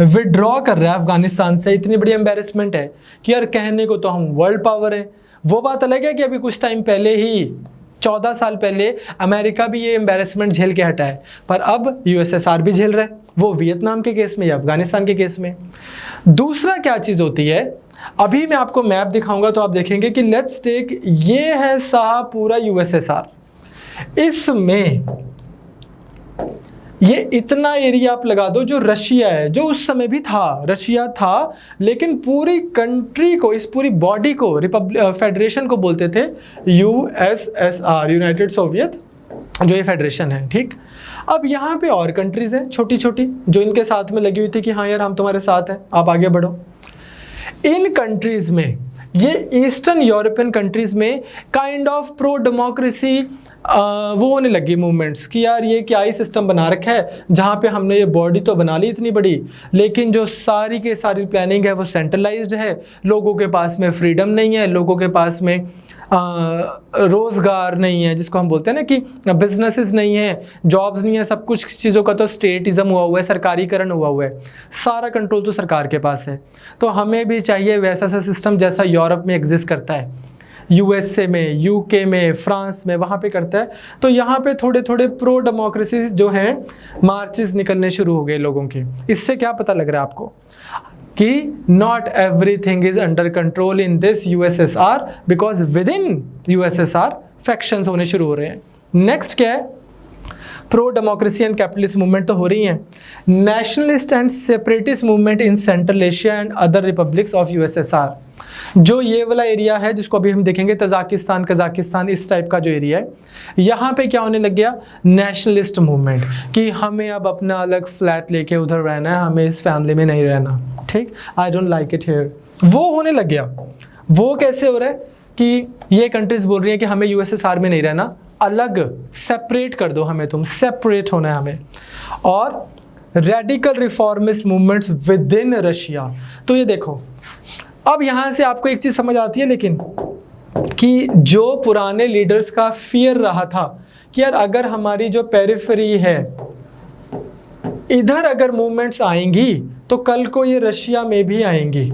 विड्रॉ कर रहा है अफगानिस्तान से, इतनी बड़ी एम्बेरसमेंट है कि यार कहने को तो हम वर्ल्ड पावर है। वो बात अलग है कि अभी कुछ टाइम पहले ही 14 साल पहले अमेरिका भी ये एम्बेरसमेंट झेल के हटा है, पर अब यूएसएसआर भी झेल रहा है, वो वियतनाम के केस में या अफगानिस्तान के केस में। दूसरा क्या चीज़ होती है, अभी मैं आपको मैप दिखाऊंगा तो आप देखेंगे कि लेट्स टेक, ये है साहब पूरा यूएसएसआर, इसमें ये इतना एरिया आप लगा दो जो रशिया है, जो उस समय भी था, रशिया था, लेकिन पूरी कंट्री को, इस पूरी बॉडी को, फेडरेशन को बोलते थे यूएसएसआर, यूनाइटेड सोवियत जो ये फेडरेशन है, ठीक। अब यहाँ पे और कंट्रीज हैं छोटी छोटी जो इनके साथ में लगी हुई थी कि हाँ यार हम तुम्हारे साथ हैं, आप आगे बढ़ो। इन कंट्रीज में, ये ईस्टर्न यूरोपियन कंट्रीज में काइंड ऑफ प्रो डेमोक्रेसी वो होने लगी मूवमेंट्स कि यार ये क्या ही सिस्टम बना रखा है जहाँ पे हमने ये बॉडी तो बना ली इतनी बड़ी, लेकिन जो सारी की सारी प्लानिंग है वो सेंट्रलाइज्ड है, लोगों के पास में फ्रीडम नहीं है, लोगों के पास में रोज़गार नहीं है, जिसको हम बोलते हैं ना कि बिजनेसेस नहीं है, जॉब्स नहीं है, सब कुछ चीज़ों का तो स्टेटिज्म हुआ हुआ है, सरकारीकरण हुआ हुआ है, सारा कंट्रोल तो सरकार के पास है। तो हमें भी चाहिए वैसा सा सिस्टम जैसा यूरोप में एग्जिस्ट करता है, यूएसए में, यूके में, फ्रांस में, वहाँ पे करता है। तो यहाँ पे थोड़े थोड़े प्रो डेमोक्रेसी जो हैं मार्चेस निकलने शुरू हो गए लोगों के। इससे क्या पता लग रहा है आपको कि not everything is under control in this USSR, because with in USSR factions होने शुरू हो रहे हैं। नेक्स्ट क्या है, pro democracy and capitalist movement तो हो रही हैं, nationalist and separatist movement in central Asia and other republics of USSR, जो ये वाला एरिया है जिसको अभी हम देखेंगे तजाकिस्तान, कजाकिस्तान, इस टाइप का जो एरिया है, यहाँ पे क्या होने लग गया, नेशनलिस्ट मूवमेंट कि हमें अब अपना अलग फ्लैट लेके उधर रहना है, हमें इस फैमिली में नहीं रहना, ठीक, I don't like it here, वो होने लग गया। वो कैसे हो रहा है कि ये कंट्रीज बोल रही हैं कि हमें यूएसएसआर में नहीं रहना, अलग सेपरेट कर दो हमें, तुम सेपरेट होना है हमें। और radical reformist movements with in Russia. तो ये देखो, अब यहाँ से आपको एक चीज़ समझ आती है लेकिन कि जो पुराने लीडर्स का फियर रहा था कि यार अगर हमारी जो पेरिफेरी है इधर अगर मूवमेंट्स आएंगी तो कल को ये रशिया में भी आएंगी,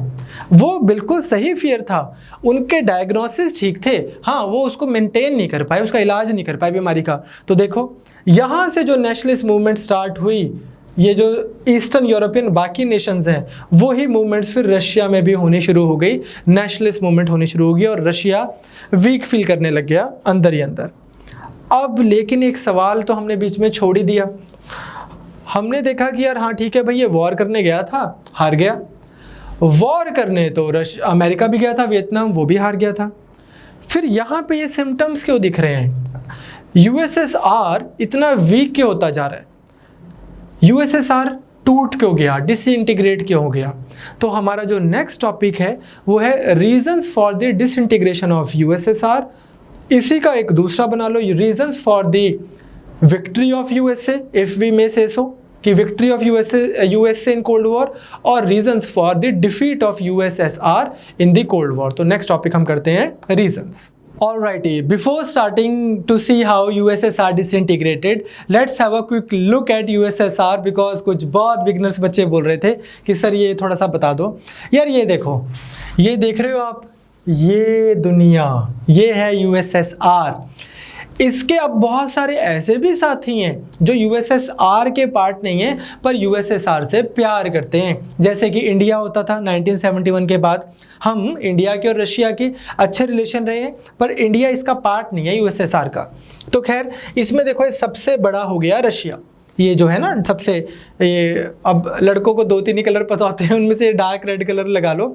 वो बिल्कुल सही फियर था, उनके डायग्नोसिस ठीक थे, हाँ वो उसको मेंटेन नहीं कर पाए, उसका इलाज नहीं कर पाए बीमारी का। तो देखो यहाँ से जो नेशनलिस्ट मूवमेंट स्टार्ट हुई, ये जो ईस्टर्न यूरोपियन बाकी नेशंस हैं, वही मूवमेंट्स फिर रशिया में भी होनी शुरू हो गई, नेशनलिस्ट मूवमेंट होनी शुरू हो गई और रशिया वीक फील करने लग गया अंदर ही अंदर। अब लेकिन एक सवाल तो हमने बीच में छोड़ ही दिया, हमने देखा कि यार हाँ ठीक है भाई, ये वॉर करने गया था, हार गया, वॉर करने तो अमेरिका भी गया था, वियतनाम वो भी हार गया था, फिर यहाँ पे ये सिम्टम्स क्यों दिख रहे हैं, यूएसएसआर इतना वीक क्यों होता जा रहा है, यूएसएसआर टूट क्यों गया, डिसइंटीग्रेट क्यों हो गया। तो हमारा जो नेक्स्ट टॉपिक है वो है reasons for the disintegration of USSR, इसी का एक दूसरा बना लो, reasons for the victory of USA, if we may say so, कि victory of USA in cold war, और reasons for the defeat of USSR in the cold war. तो next topic हम करते हैं reasons. Alrighty, before starting to see how USSR disintegrated, let's have a quick look at USSR because कुछ बहुत beginners बच्चे बोल रहे थे कि सर ये थोड़ा सा बता दो। यार ये देखो, ये देख रहे हो आप, ये दुनिया, ये है USSR। इसके अब बहुत सारे ऐसे भी साथी हैं जो यूएसएसआर के पार्ट नहीं हैं पर यूएसएसआर से प्यार करते हैं, जैसे कि इंडिया होता था 1971 के बाद, हम इंडिया के और रशिया के अच्छे रिलेशन रहे हैं पर इंडिया इसका पार्ट नहीं है यूएसएसआर का। तो खैर इसमें देखो ये सबसे बड़ा हो गया रशिया, ये जो है ना सबसे, ये अब लड़कों को 2-3 ही कलर पता होते हैं, उनमें से डार्क रेड कलर लगा लो,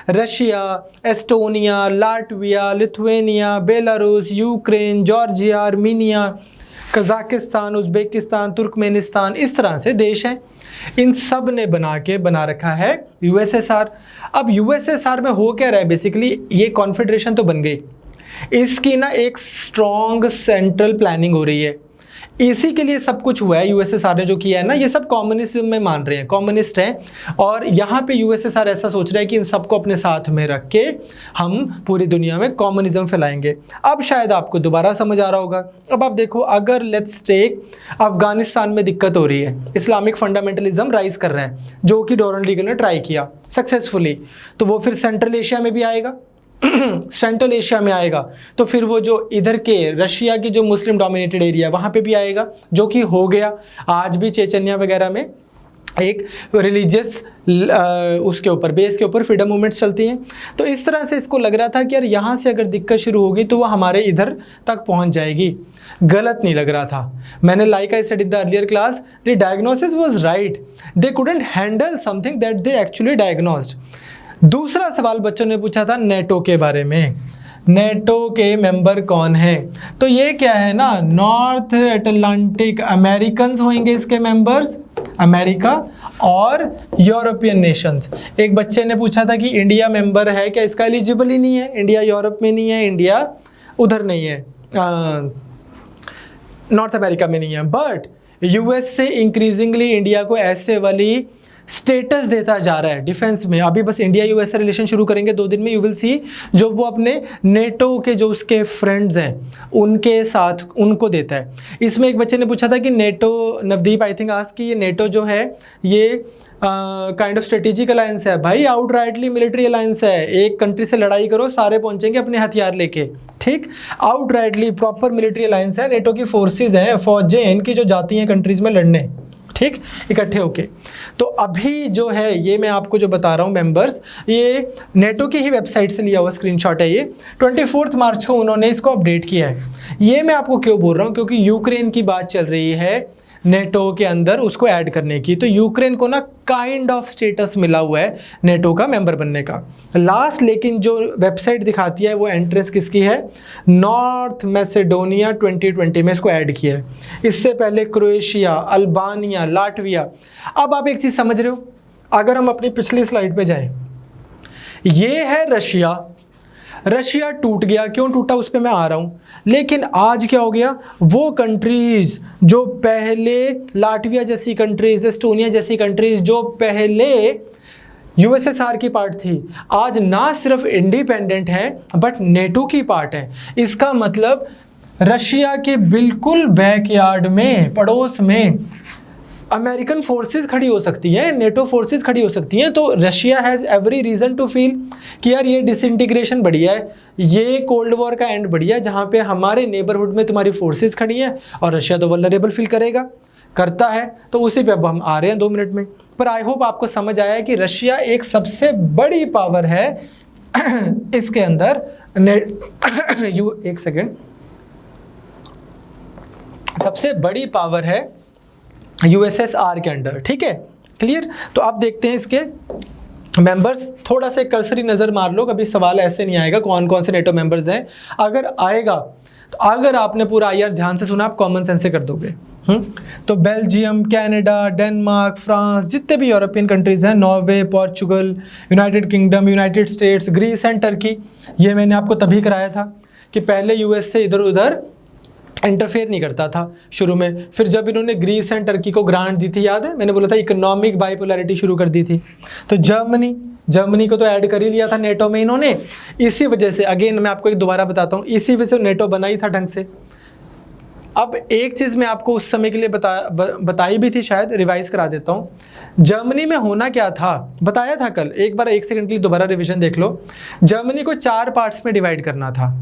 Russia, Estonia, Latvia, Lithuania, Belarus, Ukraine, Georgia, Armenia, Kazakhstan, Uzbekistan, Turkmenistan, इस तरह से देश हैं, इन सब ने बना रखा है यूएसएसआर। अब यूएसएसआर में हो क्या रहा है, बेसिकली ये कॉन्फेडरेशन तो बन गई, इसकी ना एक स्ट्रॉन्ग सेंट्रल प्लानिंग हो रही है, इसी के लिए सब कुछ हुआ है। यूएसएसआर ने जो किया है ना, ये सब कम्युनिज्म में मान रहे हैं, कम्युनिस्ट हैं, और यहाँ पे यूएसएसआर ऐसा सोच रहा है कि इन सबको अपने साथ में रख के हम पूरी दुनिया में कम्युनिज्म फैलाएंगे। अब शायद आपको दोबारा समझ आ रहा होगा। अब आप देखो, अगर लेट्स टेक अफगानिस्तान में दिक्कत हो रही है, इस्लामिक फंडामेंटलिज्म राइज कर रहा है, जो कि डोनाल्ड रीगन ने ट्राई किया सक्सेसफुली, तो वो फिर सेंट्रल एशिया में भी आएगा। सेंट्रल एशिया में आएगा तो फिर वो जो इधर के रशिया की जो मुस्लिम डोमिनेटेड एरिया है वहाँ पे भी आएगा, जो कि हो गया। आज भी चेचन्या वगैरह में एक रिलीजियस उसके ऊपर, बेस के ऊपर फ्रीडम मूवमेंट्स चलती हैं। तो इस तरह से इसको लग रहा था कि यार यहाँ से अगर दिक्कत शुरू होगी तो वो हमारे इधर तक पहुँच जाएगी। गलत नहीं लग रहा था। मैंने like I said in the earlier class, the diagnosis was right, they couldn't handle something that they actually diagnosed. दूसरा सवाल बच्चों ने पूछा था नेटो के बारे में, नेटो के मेंबर कौन है? तो ये क्या है ना, नॉर्थ अटलांटिक अमेरिकन्स होंगे इसके मेंबर्स, अमेरिका और यूरोपियन नेशंस। एक बच्चे ने पूछा था कि इंडिया मेंबर है क्या? इसका एलिजिबल ही नहीं है, इंडिया यूरोप में नहीं है, इंडिया उधर नहीं है, नॉर्थ अमेरिका में नहीं है। बट यूएस से इंक्रीजिंगली इंडिया को ऐसे वाली स्टेटस देता जा रहा है डिफेंस में। अभी बस इंडिया यूएस से रिलेशन शुरू करेंगे 2 दिन में, यू विल सी, जो वो अपने नेटो के जो उसके फ्रेंड्स हैं उनके साथ उनको देता है। इसमें एक बच्चे ने पूछा था कि NATO, Navdeep I think ask, कि ये नेटो जो है ये काइंड ऑफ स्ट्रेटेजिक अलायंस है। भाई आउटराइटली मिलिट्री अलायंस है, एक कंट्री से लड़ाई करो सारे पहुंचेंगे अपने हथियार लेके, ठीक। आउटराइटली प्रॉपर मिलिट्री अलायंस है, नेटो की फोर्सेज हैं, फौजें इनकी जो जाती हैं कंट्रीज में लड़ने, ठीक, इकट्ठे होके। तो अभी जो है ये मैं आपको जो बता रहा हूँ मेंबर्स, ये नेटो की ही वेबसाइट से लिया हुआ स्क्रीनशॉट है। ये 24 मार्च को उन्होंने इसको अपडेट किया है। ये मैं आपको क्यों बोल रहा हूँ, क्योंकि यूक्रेन की बात चल रही है नेटो के अंदर उसको ऐड करने की। तो यूक्रेन को ना काइंड ऑफ स्टेटस मिला हुआ है नेटो का मेंबर बनने का। लास्ट लेकिन जो वेबसाइट दिखाती है वो एंट्रेंस किसकी है, नॉर्थ मैसेडोनिया 2020 में इसको ऐड किया है। इससे पहले क्रोएशिया, अल्बानिया, लाटविया। अब आप एक चीज़ समझ रहे हो, अगर हम अपनी पिछली स्लाइड पे जाएं, ये है रशिया। रशिया टूट गया, क्यों टूटा उस पर मैं आ रहा हूँ। लेकिन आज क्या हो गया, वो कंट्रीज जो पहले, लाटविया जैसी कंट्रीज, एस्टोनिया जैसी कंट्रीज जो पहले यूएसएसआर की पार्ट थी, आज ना सिर्फ इंडिपेंडेंट है बट नेटो की पार्ट है। इसका मतलब रशिया के बिल्कुल बैकयार्ड में, पड़ोस में अमेरिकन फोर्सेस खड़ी हो सकती हैं, नेटो फोर्सेस खड़ी हो सकती हैं। तो Russia has every reason to feel कि यार ये डिसइंटीग्रेशन बढ़िया है, ये कोल्ड वॉर का एंड बढ़िया है, जहाँ पे हमारे नेबरहुड में तुम्हारी फोर्सेस खड़ी हैं। और रशिया तो वल्नरेबल फील करेगा, करता है। तो उसी पे अब हम आ रहे हैं 2 मिनट में। पर आई होप आपको समझ आया है कि रशिया एक सबसे बड़ी पावर है इसके अंदर। एक सेकेंड, सबसे बड़ी पावर है यूएसएसआर के अंडर, ठीक है, क्लियर। तो आप देखते हैं इसके मेंबर्स, थोड़ा सा कर्सरी नज़र मार लो, कभी सवाल ऐसे नहीं आएगा कौन कौन से नेटो मेंबर्स हैं। अगर आएगा तो अगर आपने पूरा आईआर ध्यान से सुना, आप कॉमन सेंस से कर दोगे। तो बेल्जियम, कनाडा, डेनमार्क, फ्रांस, जितने भी यूरोपियन कंट्रीज़ हैं, Norway, Portugal, United Kingdom, United States, Greece and Turkey. ये मैंने आपको तभी कराया था कि पहले यूएस से इधर उधर इंटरफेयर नहीं करता था शुरू में। फिर जब इन्होंने ग्रीस एंड टर्की को ग्रांट दी थी, याद है मैंने बोला था इकोनॉमिक बाइपोलैरिटी शुरू कर दी थी। तो जर्मनी को तो ऐड कर ही लिया था नेटो में इन्होंने। इसी वजह से, अगेन मैं आपको एक दोबारा बताता हूँ, इसी वजह से नेटो बना ही था ढंग से। अब एक चीज़ मैं आपको उस समय के लिए बताई भी थी, शायद रिवाइज करा देता हूँ। जर्मनी में होना क्या था, बताया था कल, एक बार 1 सेकंड के लिए दोबारा रिवीजन देख लो। जर्मनी को 4 पार्ट्स में डिवाइड करना था।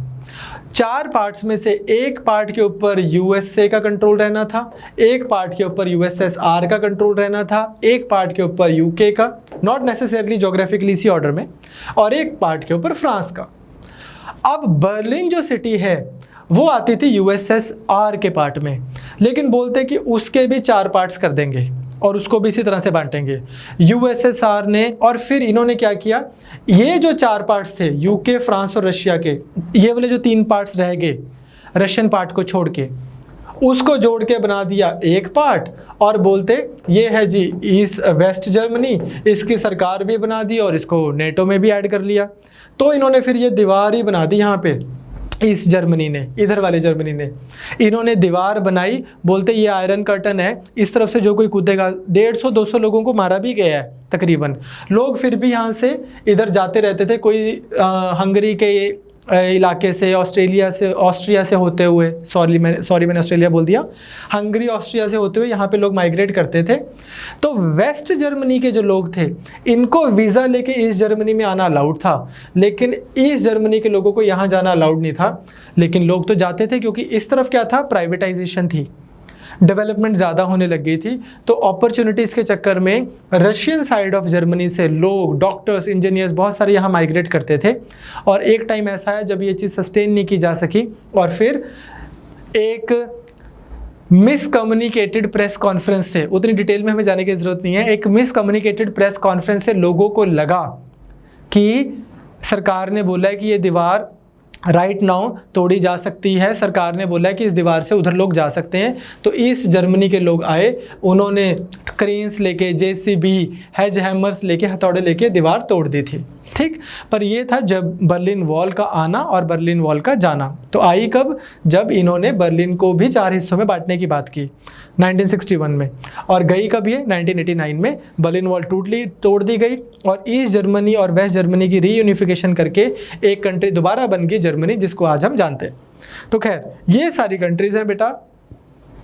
4 पार्ट्स में से एक पार्ट के ऊपर यूएसए का कंट्रोल रहना था, एक पार्ट के ऊपर यूएसएसआर का कंट्रोल रहना था, एक पार्ट के ऊपर यूके का, नॉट नेसेसरली ज्योग्राफिकली इसी ऑर्डर में, और एक पार्ट के ऊपर फ्रांस का। अब बर्लिन जो सिटी है वो आती थी यूएसएसआर के पार्ट में, लेकिन बोलते कि उसके भी 4 पार्ट्स कर देंगे और उसको भी इसी तरह से बांटेंगे यूएसएसआर ने। और फिर इन्होंने क्या किया, ये जो 4 पार्ट्स थे यूके, फ्रांस और रशिया के, ये वाले जो 3 पार्ट्स रह गए रशियन पार्ट को छोड़ के, उसको जोड़ के बना दिया एक पार्ट। और बोलते ये है जी ईस्ट वेस्ट जर्मनी, इसकी सरकार भी बना दी और इसको नेटो में भी ऐड कर लिया। तो इन्होंने फिर ये दीवार ही बना दी यहाँ पे ईस्ट जर्मनी ने, इधर वाले जर्मनी ने, इन्होंने दीवार बनाई, बोलते ये आयरन कर्टन है, इस तरफ से जो कोई कूदेगा, 150-200 लोगों को मारा भी गया है तकरीबन। लोग फिर भी यहाँ से इधर जाते रहते थे, कोई हंगरी के इलाके से, ऑस्ट्रिया से होते हुए, मैंने ऑस्ट्रेलिया बोल दिया, हंगरी ऑस्ट्रिया से होते हुए यहाँ पे लोग माइग्रेट करते थे। तो वेस्ट जर्मनी के जो लोग थे, इनको वीज़ा लेके ईस्ट जर्मनी में आना अलाउड था, लेकिन ईस्ट जर्मनी के लोगों को यहाँ जाना अलाउड नहीं था। लेकिन लोग तो जाते थे, क्योंकि इस तरफ क्या था, प्राइवेटाइजेशन थी, डेवलपमेंट ज़्यादा होने लग गई थी। तो अपॉर्चुनिटीज़ के चक्कर में रशियन साइड ऑफ जर्मनी से लोग, डॉक्टर्स, इंजीनियर्स बहुत सारे यहाँ माइग्रेट करते थे। और एक टाइम ऐसा है जब ये चीज़ सस्टेन नहीं की जा सकी, और फिर एक मिसकम्युनिकेटेड प्रेस कॉन्फ्रेंस से, उतनी डिटेल में हमें जाने की ज़रूरत नहीं है, एक मिसकम्युनिकेटेड प्रेस कॉन्फ्रेंस से लोगों को लगा कि सरकार ने बोला है कि ये दीवार राइट नाउ तोड़ी जा सकती है, सरकार ने बोला है कि इस दीवार से उधर लोग जा सकते हैं। तो ईस्ट जर्मनी के लोग आए, उन्होंने क्रेन्स लेके, जेसीबी, हेज हैमर्स लेके, हथौड़े लेके दीवार तोड़ दी थी, ठीक। पर ये था जब बर्लिन वॉल का आना और बर्लिन वॉल का जाना। तो आई कब, जब इन्होंने बर्लिन को भी 4 हिस्सों में बांटने की बात की 1961 में, और गई कब ये 1989 में, बर्लिन वॉल तोड़ दी गई, और ईस्ट जर्मनी और वेस्ट जर्मनी की रीयूनिफिकेशन करके एक कंट्री दोबारा बन गई, जर्मनी, जिसको आज हम जानते हैं। तो खैर, ये सारी कंट्रीज़ हैं बेटा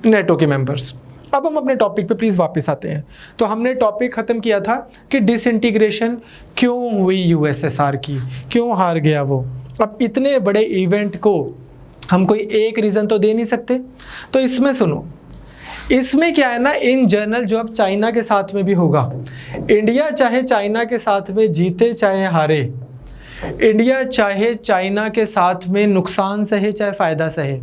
नेटो के मेंबर्स। अब हम अपने टॉपिक पे प्लीज़ वापस आते हैं। तो हमने टॉपिक ख़त्म किया था कि डिसइंटीग्रेशन क्यों हुई यूएसएसआर की, क्यों हार गया वो। अब इतने बड़े इवेंट को हम कोई एक रीज़न तो दे नहीं सकते, तो इसमें सुनो, इसमें क्या है ना, इन जनरल जो अब चाइना के साथ में भी होगा, इंडिया चाहे चाइना के साथ में जीते चाहे हारे, इंडिया चाहे चाइना के साथ में नुकसान सहे चाहे फ़ायदा सहे,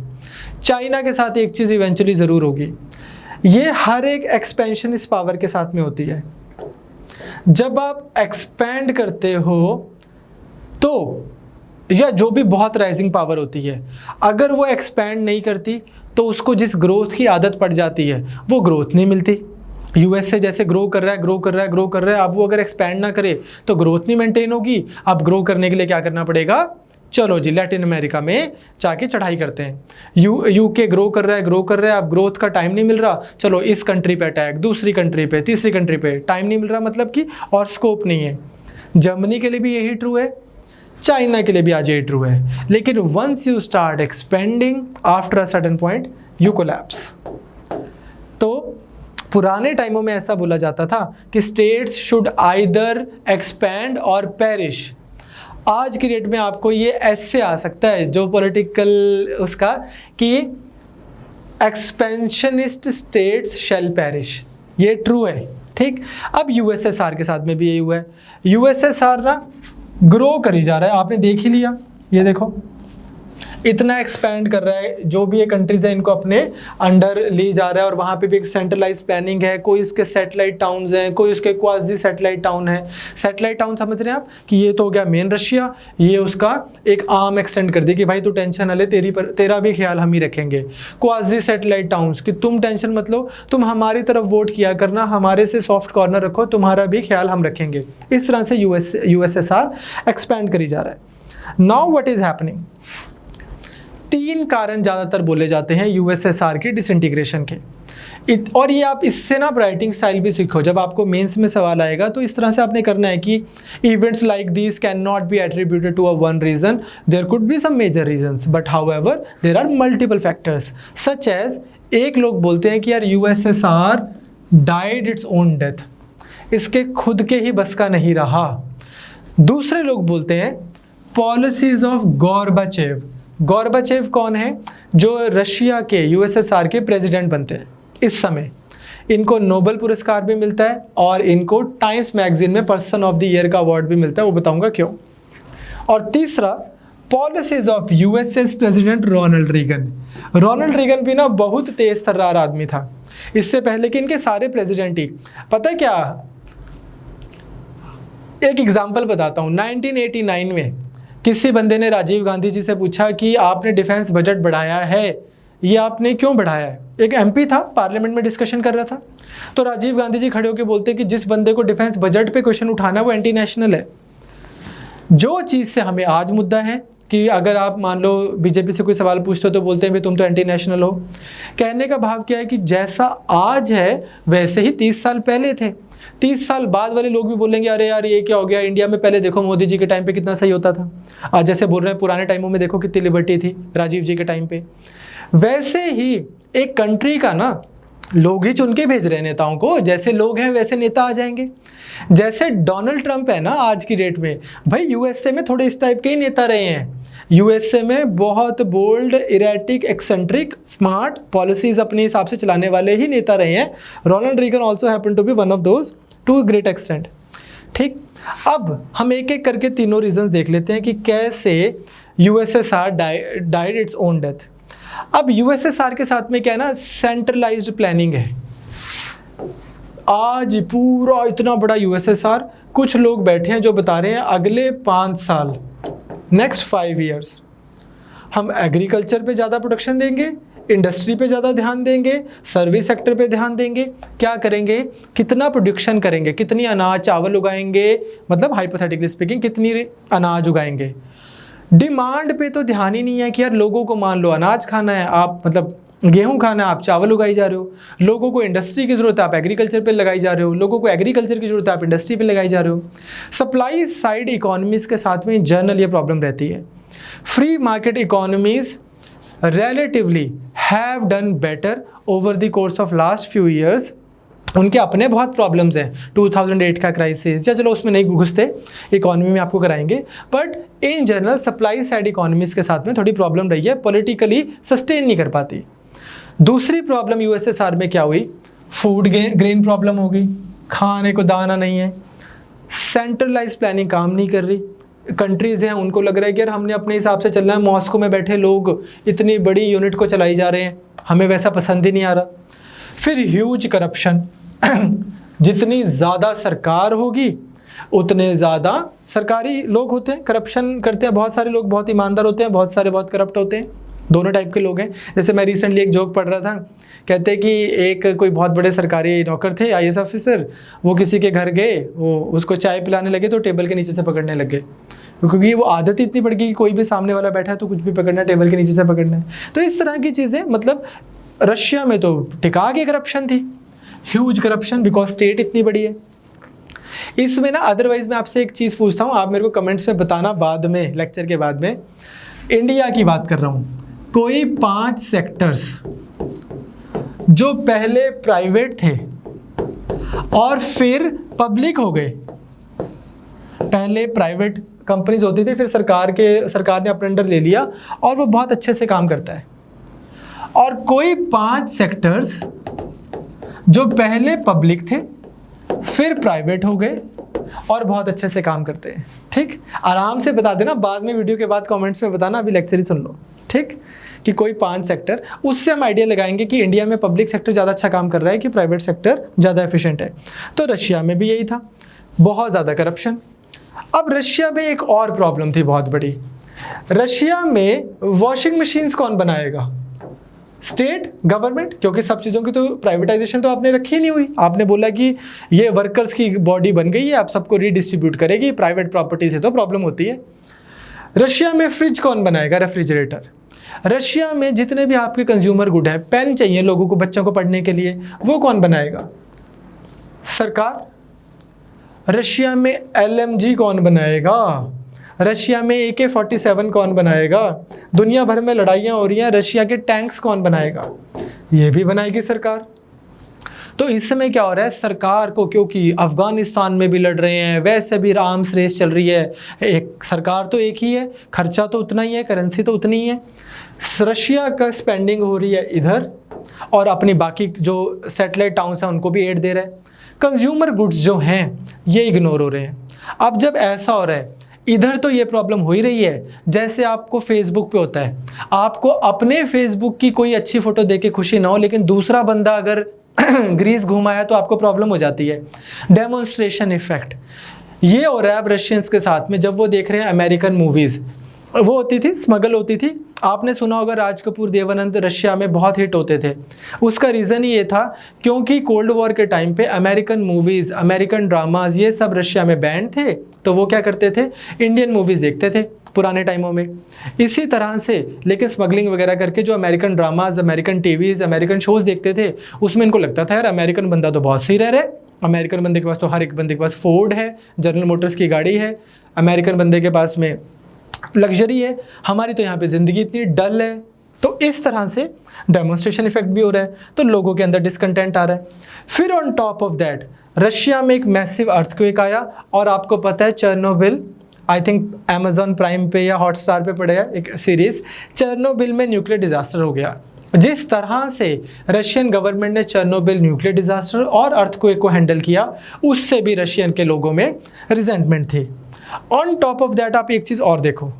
चाइना के साथ एक चीज़ इवेंचुअली ज़रूर होगी, ये हर एक एक्सपेंशन इस पावर के साथ में होती है। जब आप एक्सपैंड करते हो तो, या जो भी बहुत राइजिंग पावर होती है, अगर वो एक्सपैंड नहीं करती तो उसको जिस ग्रोथ की आदत पड़ जाती है वो ग्रोथ नहीं मिलती। यूएस से जैसे ग्रो कर रहा है, अब वो अगर एक्सपैंड ना करे तो ग्रोथ नहीं मेंटेन होगी। अब ग्रो करने के लिए क्या करना पड़ेगा, चलो जी लैटिन अमेरिका में जाके चढ़ाई करते हैं। यूके ग्रो कर रहा है, अब ग्रोथ का टाइम नहीं मिल रहा, चलो इस कंट्री पे अटैक, दूसरी कंट्री पे, तीसरी कंट्री पे, टाइम नहीं मिल रहा मतलब कि और स्कोप नहीं है। जर्मनी के लिए भी यही ट्रू है, चाइना के लिए भी आज यही ट्रू है। लेकिन once you start expanding after a certain point you collapse. तो पुराने टाइमों में ऐसा बोला जाता था कि स्टेट्स शुड आइदर एक्सपैंड और पेरिश। आज की डेट में आपको ये ऐसे आ सकता है जो पॉलिटिकल उसका, कि एक्सपेंशनिस्ट स्टेट्स शैल पेरिश, ये ट्रू है, ठीक। अब यूएसएसआर के साथ में भी यही हुआ है। यूएसएसआर ना ग्रो करी जा रहा है, आपने देख ही लिया, ये देखो इतना एक्सपैंड कर रहा है, जो भी ये कंट्रीज़ है इनको अपने अंडर ली जा रहा है, और वहाँ पे भी एक सेंट्रलाइज प्लानिंग है। कोई इसके सैटेलाइट टाउन्स हैं, कोई उसके क्वाजी सैटेलाइट टाउन है। सैटेलाइट टाउन समझ रहे हैं आप, कि ये तो हो गया मेन रशिया, ये उसका एक आर्म एक्सटेंड कर दी कि भाई तू टेंशन ना ले, तेरा भी ख्याल हम ही रखेंगे। क्वाजी सैटेलाइट टाउन्स कि तुम टेंशन मत लो, तुम हमारी तरफ वोट किया करना, हमारे से सॉफ्ट कॉर्नर रखो, तुम्हारा भी ख्याल हम रखेंगे। इस तरह से यूएसएसआर एक्सपैंड करी जा रहा है। नाउ व्हाट इज हैपनिंग, 3 कारण ज़्यादातर बोले जाते हैं यूएसएसआर के डिसइंटीग्रेशन के। और ये आप इससे ना राइटिंग स्टाइल भी सीखो, जब आपको मेंस में सवाल आएगा तो इस तरह से आपने करना है कि events like this can not be attributed to a one reason, there could be some major reasons, but however there are multiple factors such as, एक लोग बोलते हैं कि यार USSR died its own death, इसके खुद के ही बस का नहीं रहा। दूसरे लोग बोलते हैं पॉलिसीज ऑफ गोर्बाचेव। गोर्बाचेव कौन है, जो रशिया के, यूएसएसआर के प्रेसिडेंट बनते हैं इस समय। इनको नोबेल पुरस्कार भी मिलता है और इनको टाइम्स मैगजीन में पर्सन ऑफ द ईयर का अवार्ड भी मिलता है, वो बताऊंगा क्यों। और तीसरा policies of USS president Ronald Reagan. Ronald Reagan भी ना बहुत तेज तर्रार आदमी था, इससे पहले कि इनके सारे प्रेसिडेंट ही, पता है क्या, एक एग्जाम्पल बताता हूँ। 1989 में किसी बंदे ने राजीव गांधी जी से पूछा कि आपने डिफेंस बजट बढ़ाया है, ये आपने क्यों बढ़ाया है। एक एमपी था, पार्लियामेंट में डिस्कशन कर रहा था, तो राजीव गांधी जी खड़े होकर बोलते कि जिस बंदे को डिफेंस बजट पे क्वेश्चन उठाना है वो एंटी नेशनल है। जो चीज़ से हमें आज मुद्दा है कि अगर आप मान लो बीजेपी से कोई सवाल पूछते हो तो बोलते हैं भाई तुम तो एंटी नेशनल हो। कहने का भाव क्या है कि जैसा आज है वैसे ही 30 साल पहले थे। 30 साल बाद वाले लोग भी बोलेंगे अरे यार ये क्या हो गया, इंडिया में पहले देखो मोदी जी के टाइम पे कितना सही होता था। आज जैसे बोल रहे हैं पुराने टाइमों में देखो कितनी लिबर्टी थी राजीव जी के टाइम पे। वैसे ही एक कंट्री का ना लोग ही चुन के भेज रहे हैं नेताओं को, जैसे लोग हैं वैसे नेता आ जाएंगे। जैसे डोनाल्ड ट्रंप है ना आज की डेट में, भाई यूएसए में थोड़े इस टाइप के ही नेता रहे हैं। यूएसए में बहुत bold, erratic, eccentric, smart policies अपने हिसाब से चलाने वाले ही नेता रहे हैं। Ronald Reagan also happen to be one of those to great extent. ठीक, अब हम एक एक करके तीनों रीजंस देख लेते हैं कि कैसे USSR died its own death. अब यूएसएसआर के साथ में क्या है ना, सेंट्रलाइज्ड प्लानिंग है। आज पूरा इतना बड़ा यूएसएसआर, कुछ लोग बैठे हैं जो बता रहे हैं अगले 5 साल, नेक्स्ट 5 ईयर्स हम एग्रीकल्चर पे ज़्यादा प्रोडक्शन देंगे, इंडस्ट्री पे ज़्यादा ध्यान देंगे, सर्विस सेक्टर पे ध्यान देंगे। क्या करेंगे, कितना प्रोडक्शन करेंगे, कितनी अनाज चावल उगाएंगे, मतलब हाइपोथेटिकली स्पीकिंग कितनी अनाज उगाएंगे। डिमांड पे तो ध्यान ही नहीं है कि यार लोगों को मान लो अनाज खाना है, आप मतलब गेहूं खाना है, आप चावल उगाई जा रहे हो। लोगों को इंडस्ट्री की ज़रूरत है, आप एग्रीकल्चर पे लगाई जा रहे हो। लोगों को एग्रीकल्चर की ज़रूरत है, आप इंडस्ट्री पे लगाई जा रहे हो। सप्लाई साइड इकोनॉमीज़ के साथ में जनरल ये प्रॉब्लम रहती है। Free market economies relatively have done better over the course of last few years। उनके अपने बहुत प्रॉब्लम्स हैं, 2008 का क्राइसिस, या चलो उसमें नहीं घुसते, इकोनॉमी में आपको कराएंगे। But in general supply side economies के साथ में थोड़ी प्रॉब्लम रही है, पॉलिटिकली सस्टेन नहीं कर पाती। दूसरी प्रॉब्लम यूएसएसआर में क्या हुई, फूड ग्रेन प्रॉब्लम हो गई, खाने को दाना नहीं है, सेंट्रलाइज प्लानिंग काम नहीं कर रही। कंट्रीज़ हैं उनको लग रहा है कि यार हमने अपने हिसाब से चलना है, मॉस्को में बैठे लोग इतनी बड़ी यूनिट को चलाई जा रहे हैं, हमें वैसा पसंद ही नहीं आ रहा। फिर ह्यूज करप्शन, जितनी ज़्यादा सरकार होगी उतने ज़्यादा सरकारी लोग होते हैं, करप्शन करते हैं। बहुत सारे लोग बहुत ईमानदार होते हैं, बहुत सारे बहुत करप्ट होते हैं, दोनों टाइप के लोग हैं। जैसे मैं रिसेंटली एक जोक पढ़ रहा था, कहते कि एक कोई बहुत बड़े सरकारी नौकर थे, आईएएस ऑफिसर, वो किसी के घर गए, वो उसको चाय पिलाने लगे तो टेबल के नीचे से पकड़ने लगे, क्योंकि वो आदत इतनी पड़ गई कि कोई भी सामने वाला बैठा है तो कुछ भी पकड़ना है, टेबल के नीचे से पकड़ना है। तो इस तरह की चीज़ें, मतलब रशिया में तो टिका के करप्शन थी, ह्यूज करप्शन, बिकॉज स्टेट इतनी बड़ी है। इसमें ना अदरवाइज मैं आपसे एक चीज़ पूछता हूँ, आप मेरे को कमेंट्स में बताना बाद में, लेक्चर के बाद में। इंडिया की बात कर रहा हूँ, कोई 5 सेक्टर्स जो पहले प्राइवेट थे और फिर पब्लिक हो गए। पहले प्राइवेट कंपनीज होती थी, फिर सरकार ने अपने अंडर ले लिया और वो बहुत अच्छे से काम करता है। और कोई 5 सेक्टर्स जो पहले पब्लिक थे फिर प्राइवेट हो गए और बहुत अच्छे से काम करते हैं। ठीक, आराम से बता देना, बाद में वीडियो के बाद कमेंट्स में बताना, अभी लेक्चर ही सुन लो। ठीक, कि कोई 5 सेक्टर, उससे हम आइडिया लगाएंगे कि इंडिया में पब्लिक सेक्टर ज़्यादा अच्छा काम कर रहा है कि प्राइवेट सेक्टर ज़्यादा एफिशिएंट है। तो रशिया में भी यही था, बहुत ज़्यादा करप्शन। अब रशिया में एक और प्रॉब्लम थी बहुत बड़ी। रशिया में वॉशिंग मशीन्स कौन बनाएगा, स्टेट गवर्नमेंट, क्योंकि सब चीज़ों की तो प्राइवेटाइजेशन तो आपने रखी नहीं हुई। आपने बोला कि ये वर्कर्स की बॉडी बन गई है, आप सबको रीडिस्ट्रीब्यूट करेगी, प्राइवेट प्रॉपर्टी से तो प्रॉब्लम होती है। रशिया में फ्रिज कौन बनाएगा, रेफ्रिजरेटर। रशिया में जितने भी आपके कंज्यूमर गुड है, पेन चाहिए लोगों को बच्चों को पढ़ने के लिए, वो कौन बनाएगा, सरकार। रशिया में एलएमजी कौन बनाएगा, रशिया में AK-47 कौन बनाएगा, दुनिया भर में लड़ाइयाँ हो रही हैं, रशिया के टैंक्स कौन बनाएगा, ये भी बनाएगी सरकार। तो इस समय क्या हो रहा है, सरकार को, क्योंकि अफगानिस्तान में भी लड़ रहे हैं, वैसे भी आर्म्स रेस चल रही है, एक सरकार तो एक ही है, खर्चा तो उतना ही है, करेंसी तो उतनी ही है। रशिया का स्पेंडिंग हो रही है इधर और अपनी बाकी जो सैटेलाइट टाउन्स हैं उनको भी एड दे रहा है। कंज्यूमर गुड्स जो हैं ये इग्नोर हो रहे हैं। अब जब ऐसा हो रहा है, इधर तो ये प्रॉब्लम हो ही रही है, जैसे आपको फेसबुक पे होता है, आपको अपने फेसबुक की कोई अच्छी फोटो देख के खुशी ना हो, लेकिन दूसरा बंदा अगर ग्रीस घुमाया तो आपको प्रॉब्लम हो जाती है। डेमोन्स्ट्रेशन इफेक्ट ये हो रहा है अब रशियंस के साथ में, जब वो देख रहे हैं अमेरिकन मूवीज़, वो होती थी, स्मगल होती थी। आपने सुना होगा राज कपूर, देवानंद रशिया में बहुत हिट होते थे। उसका रीज़न ही ये था क्योंकि कोल्ड वॉर के टाइम पे अमेरिकन मूवीज़, अमेरिकन ड्रामाज ये सब रशिया में बैन थे, तो वो क्या करते थे, इंडियन मूवीज़ देखते थे। पुराने टाइमों में। इसी तरह से लेकिन स्मगलिंग वगैरह करके जो American dramas, American TVs, American shows देखते थे, उसमें इनको लगता था यार अमेरिकन बंदा तो बहुत सही रह रहा है, अमेरिकन बंदे के पास तो हर एक बंदे के पास फोर्ड है, जनरल मोटर्स की गाड़ी है, अमेरिकन बंदे के पास में लग्जरी है, हमारी तो यहाँ पे ज़िंदगी इतनी डल है। तो इस तरह से डेमोन्स्ट्रेशन इफेक्ट भी हो रहा है, तो लोगों के अंदर डिसकंटेंट आ रहा है। फिर on top of that Russia में एक मैसिव अर्थक्वेक आया, और आपको पता है Chernobyl, I think Amazon prime पे या हॉटस्टार पे पड़ेगा एक सीरीज, चेरनोबिल में न्यूक्लियर डिजास्टर हो गया। जिस तरह से रशियन गवर्नमेंट ने चेरनोबिल न्यूक्लियर डिजास्टर और अर्थक्वेक को हैंडल किया, उससे भी रशियन के लोगों में रिजेंटमेंट थी। ऑन टॉप ऑफ दैट आप एक चीज और देखो,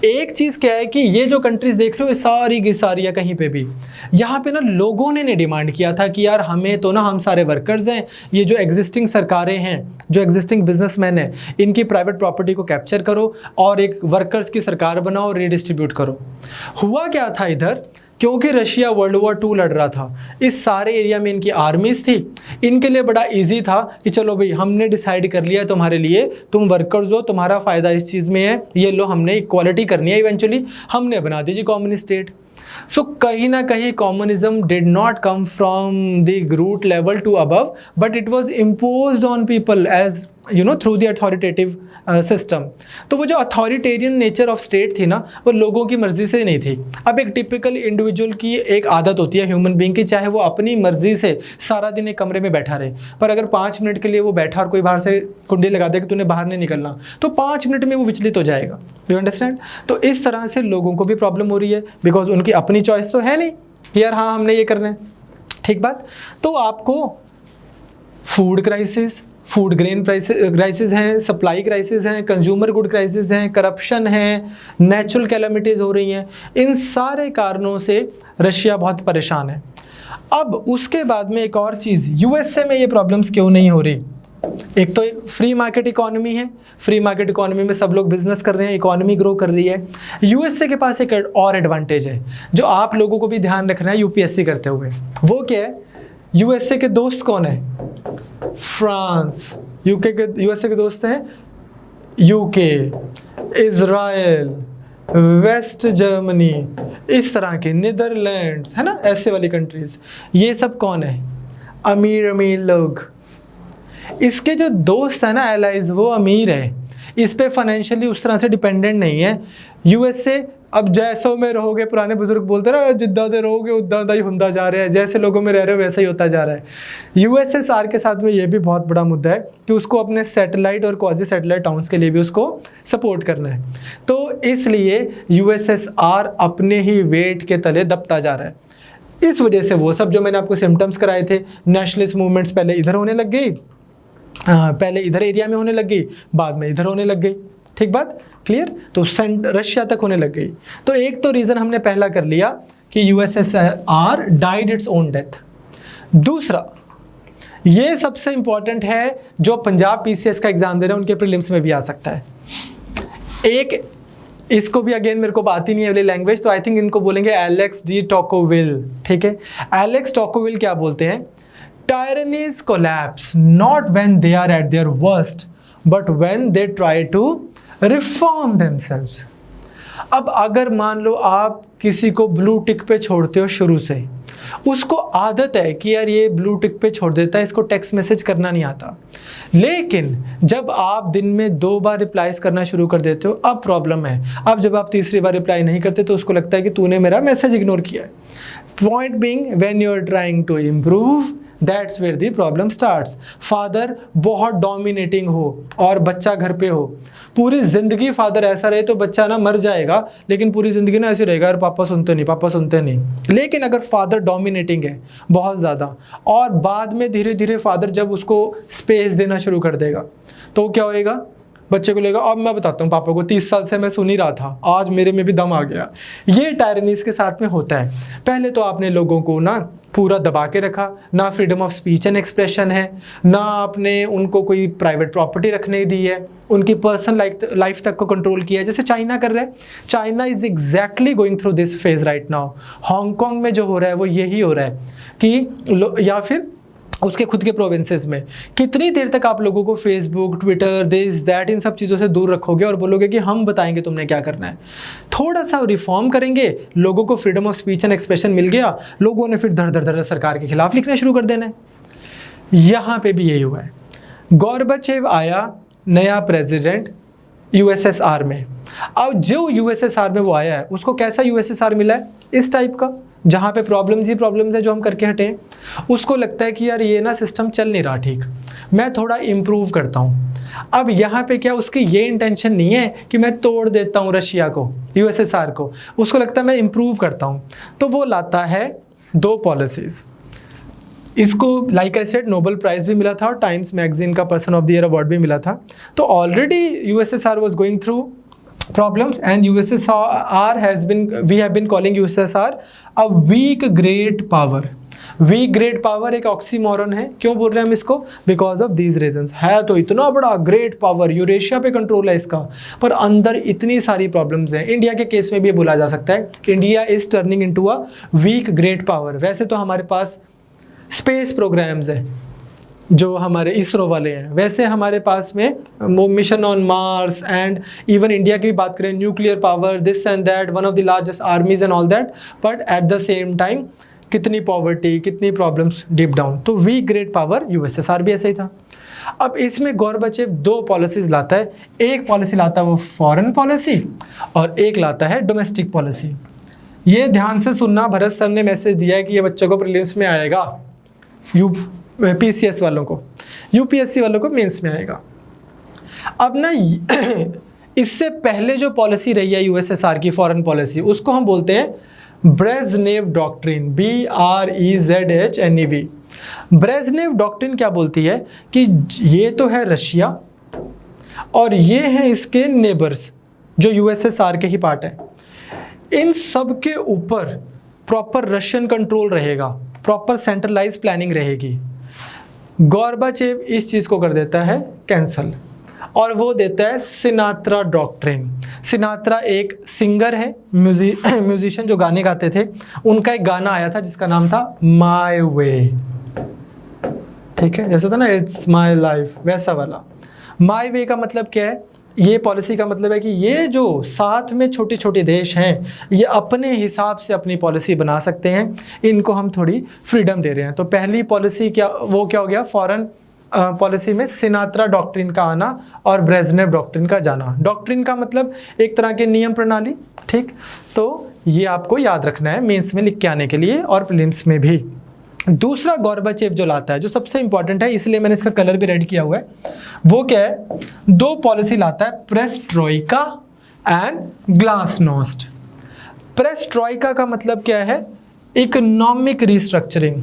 एक चीज क्या है कि ये जो कंट्रीज देख रहे हो सारी की सारी या कहीं पे भी, यहाँ पे ना लोगों ने डिमांड किया था कि यार हमें तो ना, हम सारे वर्कर्स हैं, ये जो एग्जिस्टिंग सरकारें हैं, जो एग्जिस्टिंग बिजनेसमैन हैं, इनकी प्राइवेट प्रॉपर्टी को कैप्चर करो और एक वर्कर्स की सरकार बनाओ, रिडिस्ट्रीब्यूट करो। हुआ क्या था इधर, क्योंकि रशिया वर्ल्ड वॉर 2 लड़ रहा था, इस सारे एरिया में इनकी आर्मीज थी, इनके लिए बड़ा इजी था कि चलो भाई हमने डिसाइड कर लिया तुम्हारे लिए, तुम वर्कर्स हो, तुम्हारा फ़ायदा इस चीज़ में है, ये लो हमने इक्वालिटी करनी है, इवेंचुअली हमने बना दीजिए कम्युनिस्ट स्टेट। सो कहीं ना कहीं communism did not come from the root level to above, but it was imposed on people as you know through the authoritative system. तो वो जो अथॉरिटेरियन नेचर ऑफ स्टेट थी ना, वो लोगों की मर्जी से नहीं थी। अब एक टिपिकल इंडिविजुअल की एक आदत होती है ह्यूमन बीइंग की, चाहे वो अपनी मर्जी से सारा दिन एक कमरे में बैठा रहे, पर अगर 5 मिनट के लिए वो बैठा और कोई बाहर से कुंडी लगा दे कि तूने बाहर नहीं निकलना, तो 5 मिनट में वो विचलित हो जाएगा। You understand? तो इस तरह से लोगों को भी प्रॉब्लम हो रही है, बिकॉज उनकी अपनी चॉइस तो है नहीं कि यार हाँ हमने ये करना है। ठीक बात। तो आपको food crisis, food grain crisis हैं, सप्लाई क्राइसिस हैं, कंज्यूमर गुड क्राइसिस हैं, करप्शन है, नेचुरल कैलामिटीज़ हो रही हैं, इन सारे कारणों से रशिया बहुत परेशान है। अब उसके बाद में एक और चीज़, यूएसए में ये प्रॉब्लम्स क्यों नहीं हो रही? एक तो फ्री मार्केट इकोनॉमी है, फ्री मार्केट इकोनॉमी में सब लोग बिजनेस कर रहे हैं, इकोनॉमी ग्रो कर रही है। यूएसए के पास एक और एडवांटेज है जो आप लोगों को भी ध्यान रखना है यूपीएससी करते हुए। वो क्या है? यूएसए के दोस्त कौन है? फ्रांस। यूएसए के दोस्त हैं यूके, इजराइल, वेस्ट जर्मनी, इस तरह के, नीदरलैंड्स, है ना, ऐसे वाली कंट्रीज। ये सब कौन है? अमीर अमीर लोग। इसके जो दोस्त है ना एलाइज, वो अमीर है, इस पे फाइनेंशियली उस तरह से डिपेंडेंट नहीं है। यूएसए अब जैसों में रहोगे, पुराने बुजुर्ग बोलते ना, जिद्दा दे रहोगे उद्दा ही हुंदा जा रहा है, जैसे लोगों में रह रहे हो वैसा ही होता जा रहा है। यूएसएसआर के साथ में ये भी बहुत बड़ा मुद्दा है कि उसको अपने सैटेलाइट और क्वाजी सैटेलाइट टाउन्स के लिए भी उसको सपोर्ट करना है। तो इसलिए यूएसएसआर अपने ही वेट के तले दबता जा रहा है। इस वजह से वो सब जो मैंने आपको सिम्टम्स कराए थे, नेशनलिस्ट मूवमेंट्स पहले इधर होने लग गई, पहले इधर एरिया में होने लग गई, बाद में इधर होने लग गई। ठीक बात, क्लियर? तो रशिया तक होने लग गई। तो एक तो रीज़न हमने पहला कर लिया कि USSR died its own death. दूसरा, ये सबसे इंपॉर्टेंट है, जो पंजाब पीसीएस का एग्जाम दे रहे हैं उनके प्रीलिम्स में भी आ सकता है। एक, इसको भी अगेन मेरे को आती नहीं है वाली लैंग्वेज, तो आई थिंक इनको बोलेंगे एलेक्स डी टोकोविल। ठीक है, एलेक्स टोकोविल क्या बोलते हैं? Tyrannies collapse not when they are at their worst but when they try to reform themselves. अब अगर मान लो आप किसी को ब्लू टिक पे छोड़ते हो शुरू से, उसको आदत है कि यार ये ब्लू टिक पे छोड़ देता है, इसको टेक्स्ट मैसेज करना नहीं आता, लेकिन जब आप दिन में 2 बार रिप्लाईज करना शुरू कर देते हो, अब प्रॉब्लम है। अब जब आप तीसरी बार रिप्लाई नहीं करते तो उसको लगता है कि तूने मेरा मैसेज इग्नोर किया है। Point being, when you are trying to improve, that's where the problem starts. Father बहुत डोमिनेटिंग हो और बच्चा घर पे हो, पूरी ज़िंदगी फादर ऐसा रहे तो बच्चा ना मर जाएगा, लेकिन पूरी ज़िंदगी ना ऐसे रहेगा, यार पापा सुनते नहीं, पापा सुनते नहीं। लेकिन अगर फादर डोमिनेटिंग है बहुत ज़्यादा, और बाद में धीरे धीरे फादर जब उसको स्पेस देना शुरू कर देगा, तो क्या होएगा? बच्चे को लेगा, अब मैं बताता हूँ पापा को, 30 साल से मैं सुन ही रहा था, आज मेरे में भी दम आ गया। ये टायरनीज के साथ में होता है। पहले तो आपने लोगों को ना पूरा दबा के रखा, ना freedom of speech and expression है, ना आपने उनको कोई प्राइवेट प्रॉपर्टी रखने दी है, उनकी पर्सनल लाइफ तक को कंट्रोल किया है, जैसे चाइना कर रहा है। China is exactly going through this phase right now. Hong Kong में जो हो रहा है वो यही हो रहा है कि या फिर उसके खुद के प्रोविंसेस में। कितनी देर तक आप लोगों को Facebook, Twitter, this that in सब चीज़ों से दूर रखोगे और बोलोगे कि हम बताएंगे तुमने क्या करना है। थोड़ा सा रिफॉर्म करेंगे, लोगों को freedom of speech and expression मिल गया, लोगों ने फिर धड़ धड़ धड़ सरकार के खिलाफ लिखना शुरू कर देना है। यहाँ पे भी यही हुआ है। गोर्बाचेव आया नया प्रेसिडेंट यूएसएसआर में। अब जो यूएसएसआर में वो आया है उसको कैसा यूएसएसआर मिला है, इस टाइप का, जहाँ पे प्रॉब्लम्स ही प्रॉब्लम्स है जो हम करके हटे हैं। उसको लगता है कि यार ये ना सिस्टम चल नहीं रहा ठीक, मैं थोड़ा इम्प्रूव करता हूँ। अब यहाँ पे क्या उसकी ये इंटेंशन नहीं है कि मैं तोड़ देता हूँ रशिया को, यूएसएसआर को, उसको लगता है मैं इम्प्रूव करता हूँ। तो वो लाता है 2 पॉलिसीज़। इसको like I said Nobel prize भी मिला था और टाइम्स मैगजीन का person of the year award भी मिला था। तो already USSR was going through problems and USSR we have been calling USSR a weak great power। Weak great power एक ऑक्सीमोरन है। क्यों बोल रहे हैं हम इसको? Because of these reasons. है तो इतना बड़ा ग्रेट पावर, यूरेशिया पे कंट्रोल है इसका, पर अंदर इतनी सारी प्रॉब्लम्स हैं। इंडिया के केस में भी बोला जा सकता है India is turning into a weak great power. वैसे तो हमारे पास स्पेस प्रोग्राम्स हैं जो हमारे इसरो वाले हैं, वैसे हमारे पास में वो mission on Mars and even India की भी बात करें nuclear power, this and that, one of the largest आर्मीज and all that, but at the same time कितनी पॉवर्टी, कितनी प्रॉब्लम्स डीप डाउन। तो वीक ग्रेट पावर यूएसएसआर भी ऐसा ही था। अब इसमें गोर्बाचेव 2 पॉलिसीज लाता है। एक पॉलिसी लाता है वो फॉरेन पॉलिसी और एक लाता है डोमेस्टिक पॉलिसी। ये ध्यान से सुनना, भरत सर ने मैसेज दिया है कि ये बच्चों को प्रीलिम्स में आएगा, पीसीएस वालों को, यूपीएससी वालों को मेंस में आएगा। अब ना इससे पहले जो पॉलिसी रही है यूएसएसआर की फॉरेन पॉलिसी, उसको हम बोलते हैं Brezhnev doctrine, BREZHNEV। Brezhnev doctrine क्या बोलती है कि ये तो है रशिया और ये है इसके नेबर्स जो यूएसएसआर के ही पार्ट है, इन सब के ऊपर प्रॉपर रशियन कंट्रोल रहेगा, प्रॉपर सेंट्रलाइज प्लानिंग रहेगी। गोर्बाचेव इस चीज़ को कर देता है कैंसल और वो देता है सिनात्रा डॉक्ट्रिन। सिनात्रा एक सिंगर है, म्यूजिशियन जो गाने गाते थे। उनका एक गाना आया था जिसका नाम था माय वे, ठीक है, जैसा था ना इट्स माय लाइफ, वैसा वाला। माय वे का मतलब क्या है? ये पॉलिसी का मतलब है कि ये जो साथ में छोटे छोटे देश हैं ये अपने हिसाब से अपनी पॉलिसी बना सकते हैं, इनको हम थोड़ी फ्रीडम दे रहे हैं। तो पहली पॉलिसी क्या हो गया, फॉरेन पॉलिसी में सिनात्रा डॉक्ट्रिन का आना और ब्रेजनेव डॉक्ट्रिन का जाना। डॉक्ट्रिन का मतलब एक तरह के नियम प्रणाली, ठीक। तो ये आपको याद रखना है मेंस में लिख के आने के लिए और प्रीलिम्स में भी। दूसरा गोर्बाचेव जो लाता है, जो सबसे इंपॉर्टेंट है, इसलिए मैंने इसका कलर भी रेड किया हुआ है, वो क्या है? 2 पॉलिसी लाता है, पेरेस्ट्रोइका एंड ग्लासनोस्ट। पेरेस्ट्रोइका का मतलब क्या है? Economic restructuring.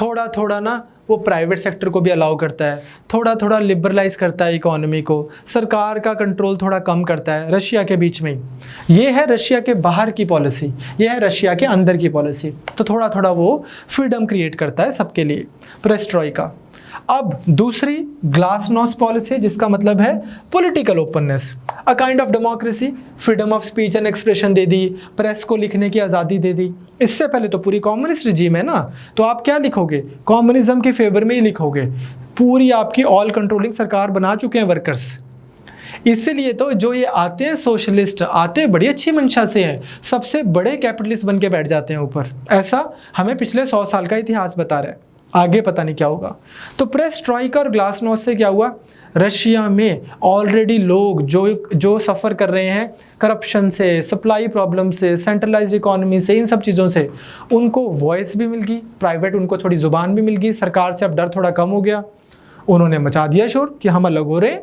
थोड़ा थोड़ा ना वो प्राइवेट सेक्टर को भी अलाउ करता है, थोड़ा थोड़ा लिबरलाइज करता है इकोनॉमी को, सरकार का कंट्रोल थोड़ा कम करता है रशिया के बीच में ही। ये है रशिया के बाहर की पॉलिसी, ये है रशिया के अंदर की पॉलिसी। तो थोड़ा थोड़ा वो फ्रीडम क्रिएट करता है सबके लिए, पेरेस्ट्रोइका। अब दूसरी ग्लासनोस्ट पॉलिसी, जिसका मतलब है political openness, a kind of democracy, freedom of speech and expression they the, press को लिखने की आज़ादी दे दी। इससे पहले तो पूरी कम्युनिस्ट रिजीम है ना, तो आप क्या लिखोगे? कम्युनिज्म के फेवर में ही लिखोगे। पूरी आपकी ऑल कंट्रोलिंग सरकार बना चुके हैं वर्कर्स। इसीलिए तो जो ये आते हैं सोशलिस्ट, आते बड़ी अच्छी मंशा से हैं, सबसे बड़े कैपिटलिस्ट बन के बैठ जाते हैं ऊपर। ऐसा हमें पिछले 100 साल का इतिहास बता रहा है, आगे पता नहीं क्या होगा। तो पेरेस्ट्रोइका और ग्लासनोस्ट से क्या हुआ? रशिया में ऑलरेडी लोग जो सफ़र कर रहे हैं करप्शन से, सप्लाई प्रॉब्लम से, सेंट्रलाइज्ड इकोनॉमी से, इन सब चीज़ों से, उनको वॉइस भी मिल गई, प्राइवेट उनको थोड़ी ज़ुबान भी मिल गई, सरकार से अब डर थोड़ा कम हो गया। उन्होंने मचा दिया शोर कि हम अलग हो रहे हैं,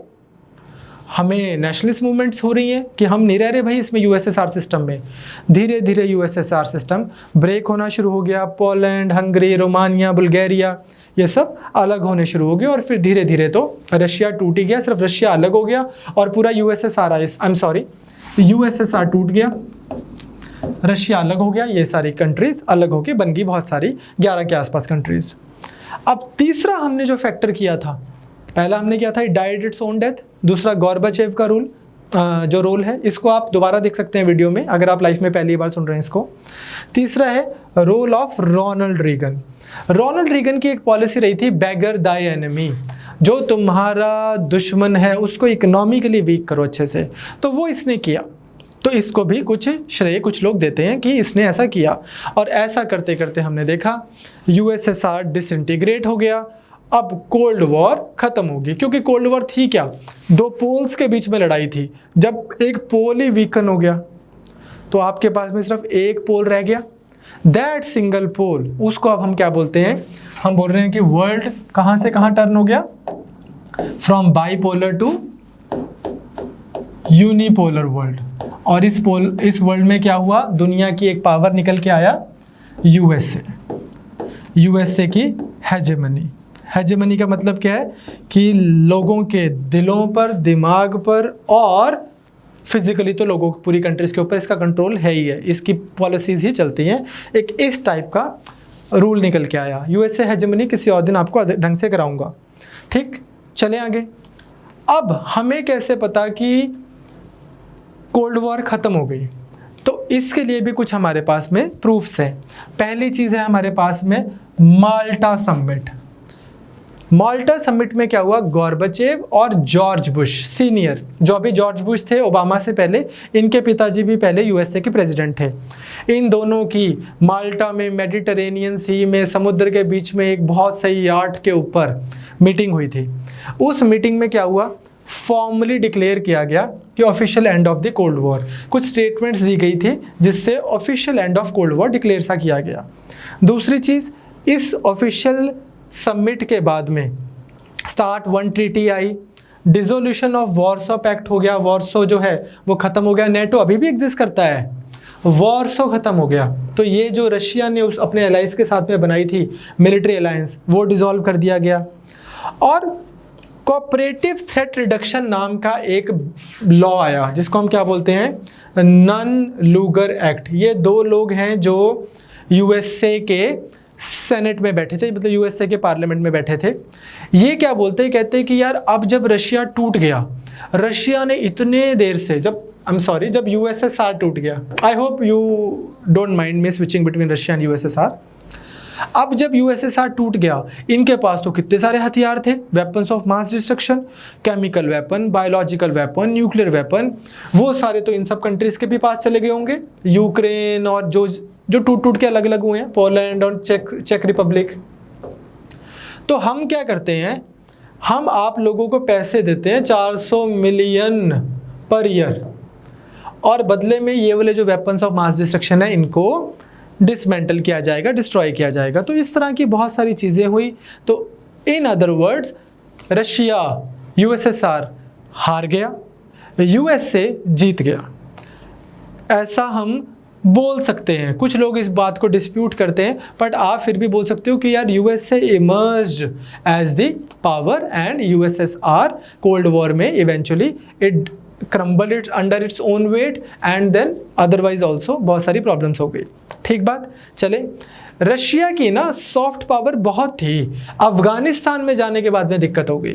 हमें नेशनलिस्ट मूवमेंट्स हो रही हैं कि हम नहीं रह रहे भाई इसमें यूएसएसआर सिस्टम में। धीरे धीरे यूएसएसआर सिस्टम ब्रेक होना शुरू हो गया। पोलैंड, हंगरी, रोमानिया, बुल्गारिया, ये सब अलग होने शुरू हो गए और फिर धीरे धीरे तो रशिया टूट ही गया, सिर्फ रशिया अलग हो गया और पूरा यूएसएसआर टूट गया, रशिया अलग हो गया, ये सारी कंट्रीज अलग होके बन गई बहुत सारी, 11 के आसपास कंट्रीज। अब तीसरा हमने जो फैक्टर किया था, पहला हमने किया था डाइड इट्स ओन डेथ, दूसरा गोर्बाचेव का रूल, जो रोल है, इसको आप दोबारा देख सकते हैं वीडियो में अगर आप लाइफ में पहली बार सुन रहे हैं इसको। तीसरा है role of Ronald Reagan. Ronald Reagan की एक पॉलिसी रही थी बेगर दाई एनिमी, जो तुम्हारा दुश्मन है उसको इकोनॉमिकली वीक करो अच्छे से, तो वो इसने किया। तो इसको भी कुछ श्रेय कुछ लोग देते हैं कि इसने ऐसा किया, और ऐसा करते करते हमने देखा यूएसएसआर डिसइंटीग्रेट हो गया। अब कोल्ड वॉर खत्म होगी, क्योंकि कोल्ड वॉर थी क्या, दो पोल्स के बीच में लड़ाई थी। जब एक पोल ही वीकन हो गया तो आपके पास में सिर्फ एक पोल रह गया, दैट सिंगल पोल, उसको अब हम क्या बोलते हैं, हम बोल रहे हैं कि वर्ल्ड कहाँ से कहाँ टर्न हो गया, from bipolar to unipolar world. और इस वर्ल्ड में क्या हुआ, दुनिया की एक पावर निकल के आया, यूएसए की हेजेमनी। हेजेमनी का मतलब क्या है कि लोगों के दिलों पर, दिमाग पर और फिजिकली तो लोगों की पूरी कंट्रीज के ऊपर इसका कंट्रोल है ही है, इसकी पॉलिसीज ही चलती हैं। एक इस टाइप का रूल निकल के आया, यूएसए हेजेमनी। किसी और दिन आपको ढंग से कराऊंगा, ठीक। चले आगे। अब हमें कैसे पता कि कोल्ड वॉर खत्म हो गई, तो इसके लिए भी कुछ हमारे पास में प्रूफ्स हैं। पहली चीज़ है हमारे पास में माल्टा समिट। माल्टा समिट में क्या हुआ, गोर्बाचेव और जॉर्ज बुश सीनियर, जो अभी जॉर्ज बुश थे ओबामा से पहले, इनके पिताजी भी पहले यूएसए के प्रेसिडेंट थे, इन दोनों की माल्टा में मेडिटरेनियन सी में समुद्र के बीच में एक बहुत सही यार्ड के ऊपर मीटिंग हुई थी। उस मीटिंग में क्या हुआ, फॉर्मली डिक्लेयर किया गया कि official end of the cold war. कुछ स्टेटमेंट्स दी गई थी जिससे official and of cold war declare सा किया गया। दूसरी चीज़, इस ऑफिशियल समिट के बाद में स्टार्ट वन ट्रीटी आई, डिसोल्यूशन ऑफ वॉर्सो पैक्ट हो गया, वॉर्सो जो है वो ख़त्म हो गया, नेटो अभी भी एग्जिस्ट करता है, वॉर्सो ख़त्म हो गया। तो ये जो रशिया ने उस अपने अलाइंस के साथ में बनाई थी मिलिट्री अलायंस, वो डिसॉल्व कर दिया गया। और कोऑपरेटिव थ्रेट रिडक्शन नाम का एक लॉ आया, जिसको हम क्या बोलते हैं, नन लूगर एक्ट। ये दो लोग हैं जो यूएसए के सेनेट में बैठे थे, मतलब यूएसए के पार्लियामेंट में बैठे थे। ये क्या बोलते हैं, कहते हैं कि यार अब जब रशिया टूट गया, रशिया ने इतने देर से, जब यूएसएसआर टूट गया, I hope you don't mind me switching between Russia and USSR. अब जब यूएसएसआर टूट गया, इनके पास तो कितने सारे हथियार थे, weapons of mass destruction, chemical weapon, biological weapon, nuclear weapon, वो सारे तो इन सब कंट्रीज के भी पास चले गए होंगे। यूक्रेन और जो टूट टूट के अलग अलग हुए हैं, पोलैंड और चेक रिपब्लिक। तो हम क्या करते हैं, हम आप लोगों को पैसे देते हैं 400 मिलियन पर ईयर, और बदले में ये वाले जो वेपन्स ऑफ मास डिस्ट्रक्शन है इनको डिसमेंटल किया जाएगा, डिस्ट्रॉय किया जाएगा। तो इस तरह की बहुत सारी चीज़ें हुई। तो इन अदर वर्ड्स, रशिया, यूएसएसआर हार गया, यूएसए जीत गया, ऐसा हम बोल सकते हैं। कुछ लोग इस बात को डिस्प्यूट करते हैं, बट आप फिर भी बोल सकते हो कि यार USA emerged as the power and USSR cold war में eventually it crumble it under its own weight, and then otherwise also बहुत सारी प्रॉब्लम्स हो गई। ठीक बात। चले, रशिया की ना सॉफ्ट पावर बहुत थी, अफगानिस्तान में जाने के बाद में दिक्कत हो गई।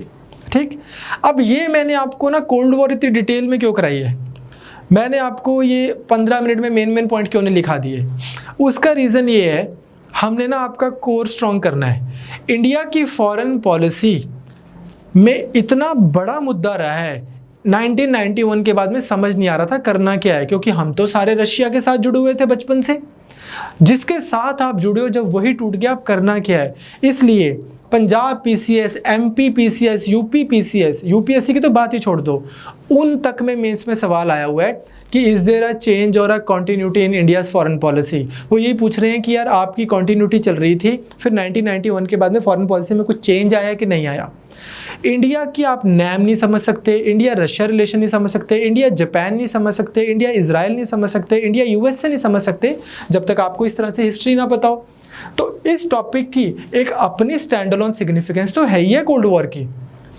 ठीक, अब ये मैंने आपको ना कोल्ड वॉर इतनी डिटेल में क्यों कराई है, मैंने आपको ये 15 मिनट में मेन पॉइंट क्यों नहीं लिखा दिए, उसका रीज़न ये है, हमने ना आपका कोर स्ट्रॉन्ग करना है। इंडिया की फॉरेन पॉलिसी में इतना बड़ा मुद्दा रहा है, 1991 के बाद में समझ नहीं आ रहा था करना क्या है, क्योंकि हम तो सारे रशिया के साथ जुड़े हुए थे बचपन से। जिसके साथ आप जुड़े हो, जब वही टूट गया, आप करना क्या है। इसलिए Punjab PCS, MP PCS, UP PCS, UPSC की तो बात ही छोड़ दो, उन तक में मेंस में सवाल आया हुआ है कि इज देयर अ चेंज और a continuity in India's foreign policy. वो यही पूछ रहे हैं कि यार आपकी कंटिन्यूटी चल रही थी, फिर 1991 के बाद में फॉरेन पॉलिसी में कुछ चेंज आया कि नहीं आया। इंडिया की आप नैम नहीं समझ सकते, इंडिया रशिया रिलेशन नहीं समझ सकते, इंडिया जापान नहीं समझ सकते, इंडिया इजराइल नहीं समझ सकते, इंडिया यूएस से नहीं समझ सकते, जब तक आपको इस तरह से हिस्ट्री ना पता हो। तो इस टॉपिक की एक अपनी स्टैंड अलोन सिग्निफिकेंस तो है ही है कोल्ड वॉर की,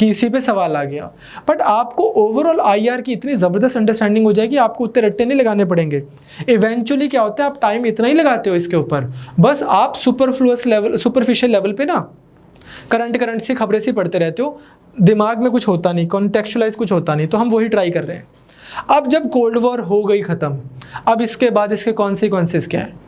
कि इसी पे सवाल आ गया। बट आपको ओवरऑल आईआर की इतनी ज़बरदस्त अंडरस्टैंडिंग हो जाएगी, आपको उतने रट्टे नहीं लगाने पड़ेंगे। इवेंचुअली क्या होता है, आप टाइम इतना ही लगाते हो इसके ऊपर, बस आप सुपरफिशियल लेवल पे ना करंट सी खबरें सी पढ़ते रहते हो, दिमाग में कुछ होता नहीं, कॉन्टेक्चुअलाइज कुछ होता नहीं। तो हम वही ट्राई कर रहे हैं। अब जब कोल्ड वॉर हो गई ख़त्म, अब इसके बाद इसके कॉन्सिक्वेंसेस क्या हैं?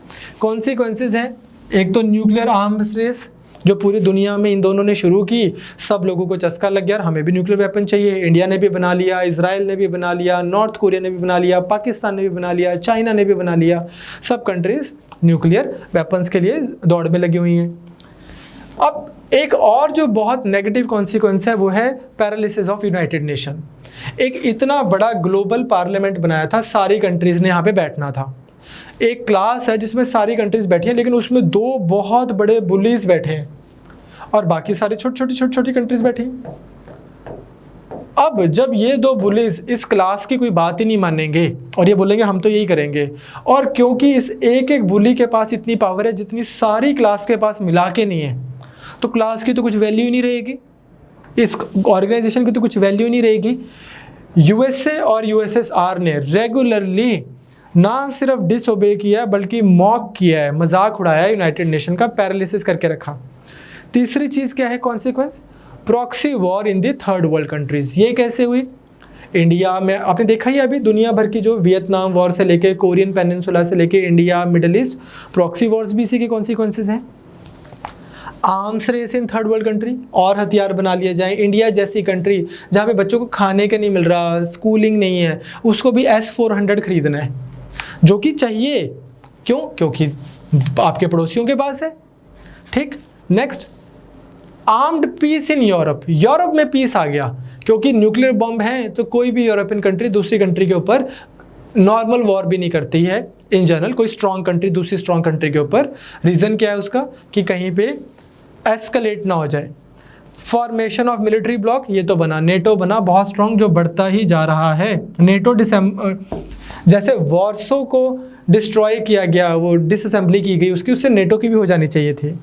कॉन्सिक्वेंसेस हैं, एक तो न्यूक्लियर आर्म्स रेस जो पूरी दुनिया में इन दोनों ने शुरू की, सब लोगों को चस्का लग गया, हमें भी न्यूक्लियर वेपन चाहिए। इंडिया ने भी बना लिया, इजराइल ने भी बना लिया, नॉर्थ कोरिया ने भी बना लिया, पाकिस्तान ने भी बना लिया, चाइना ने भी बना लिया। सब कंट्रीज न्यूक्लियर वेपन्स के लिए दौड़ में लगी हुई हैं। अब एक और जो बहुत नेगेटिव कॉन्सिक्वेंस है वो है पैरालिसिस ऑफ यूनाइटेड नेशन। एक इतना बड़ा ग्लोबल पार्लियामेंट बनाया था, सारी कंट्रीज़ ने यहाँ पे बैठना था। एक क्लास है जिसमें सारी कंट्रीज बैठी हैं, लेकिन उसमें 2 बहुत बड़े बुलीज बैठे हैं और बाकी सारी छोटी छोटी कंट्रीज बैठी हैं। अब जब ये 2 बुलीज इस क्लास की कोई बात ही नहीं मानेंगे और ये बोलेंगे हम तो यही करेंगे, और क्योंकि इस एक बुली के पास इतनी पावर है जितनी सारी क्लास के पास मिला के नहीं है, तो क्लास की तो कुछ वैल्यू ही नहीं रहेगी, इस ऑर्गेनाइजेशन की तो कुछ वैल्यू नहीं रहेगी। यूएसए और यूएसएसआर ने रेगुलरली ना सिर्फ डिसओबे किया बल्कि मॉक किया है, मजाक उड़ाया यूनाइटेड नेशन का, पैरालिसिस करके रखा। तीसरी चीज़ क्या है consequence? Proxy war in the third world countries. ये कैसे हुई? इंडिया में आपने देखा ही अभी दुनिया भर की जो वियतनाम वॉर से लेके कोरियन पेनिनसुला से लेके India Middle East, proxy wars भी इसी के कॉन्सिक्वेंसेज हैं। Arms race in third world country, और हथियार बना लिए जाएं। इंडिया जैसी कंट्री जहाँ पे बच्चों को खाने के नहीं मिल रहा, स्कूलिंग नहीं है, उसको भी S-400 खरीदना है, जो कि चाहिए। क्यों? क्योंकि आपके पड़ोसियों के पास है। ठीक, next, armed peace in Europe. Europe में पीस आ गया क्योंकि न्यूक्लियर बॉम्ब है, तो कोई भी यूरोपियन कंट्री दूसरी कंट्री के ऊपर नॉर्मल वॉर भी नहीं करती है इन जनरल, कोई स्ट्रॉन्ग कंट्री दूसरी स्ट्रॉन्ग कंट्री के ऊपर। रीज़न क्या है उसका? कि कहीं पे एस्केलेट ना हो जाए। फॉर्मेशन ऑफ मिलिट्री ब्लॉक, ये तो बना, नेटो बना बहुत स्ट्रॉन्ग, जो बढ़ता ही जा रहा है। नेटो जैसे वॉर्सो को डिस्ट्रॉय किया गया, वो डिसअसेंबली की गई उसकी, उससे नेटो की भी हो जानी चाहिए थी।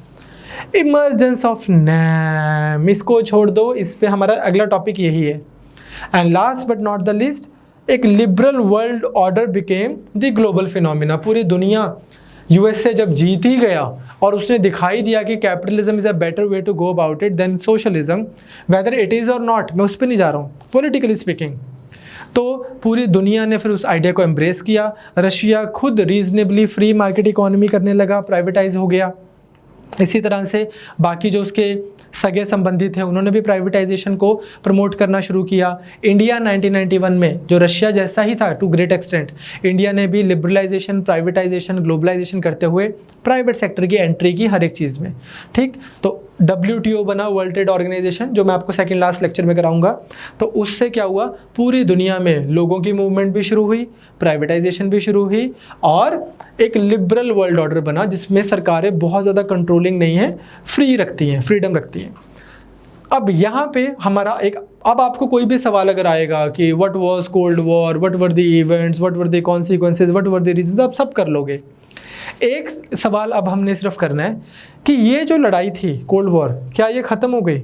इमरजेंस ऑफ नैम, इसको छोड़ दो, इस पे हमारा अगला टॉपिक यही है। And last but not the least, एक liberal world order became the global phenomena. पूरी दुनिया यूएसए जब जीत ही गया और उसने दिखाई दिया कि capitalism is a better way to go about it than socialism, whether it is और नॉट, मैं उस पर नहीं जा रहा हूँ, पॉलिटिकली स्पीकिंग, तो पूरी दुनिया ने फिर उस आइडिया को एम्ब्रेस किया। रशिया खुद रीजनेबली फ्री मार्केट इकोनॉमी करने लगा, प्राइवेटाइज हो गया। इसी तरह से बाकी जो उसके सगे संबंधी थे उन्होंने भी प्राइवेटाइजेशन को प्रमोट करना शुरू किया। इंडिया 1991 में जो रशिया जैसा ही था टू ग्रेट एक्सटेंट, इंडिया ने भी लिबरलाइजेशन, प्राइवेटाइजेशन, ग्लोबलाइजेशन करते हुए प्राइवेट सेक्टर की एंट्री की हर एक चीज़ में। ठीक, तो WTO बना, वर्ल्ड ट्रेड ऑर्गेनाइजेशन, जो मैं आपको सेकंड लास्ट लेक्चर में कराऊंगा। तो उससे क्या हुआ, पूरी दुनिया में लोगों की मूवमेंट भी शुरू हुई, प्राइवेटाइजेशन भी शुरू हुई, और एक लिबरल वर्ल्ड ऑर्डर बना जिसमें सरकारें बहुत ज़्यादा कंट्रोलिंग नहीं है, फ्री रखती हैं, फ्रीडम रखती हैं। अब यहाँ पे हमारा एक, अब आपको कोई भी सवाल अगर आएगा कि what was cold war, what were the events, what were the consequences, what were the reasons, आप सब कर लोगे। एक सवाल अब हमने सिर्फ करना है कि ये जो लड़ाई थी कोल्ड वॉर, क्या ये ख़त्म हो गई?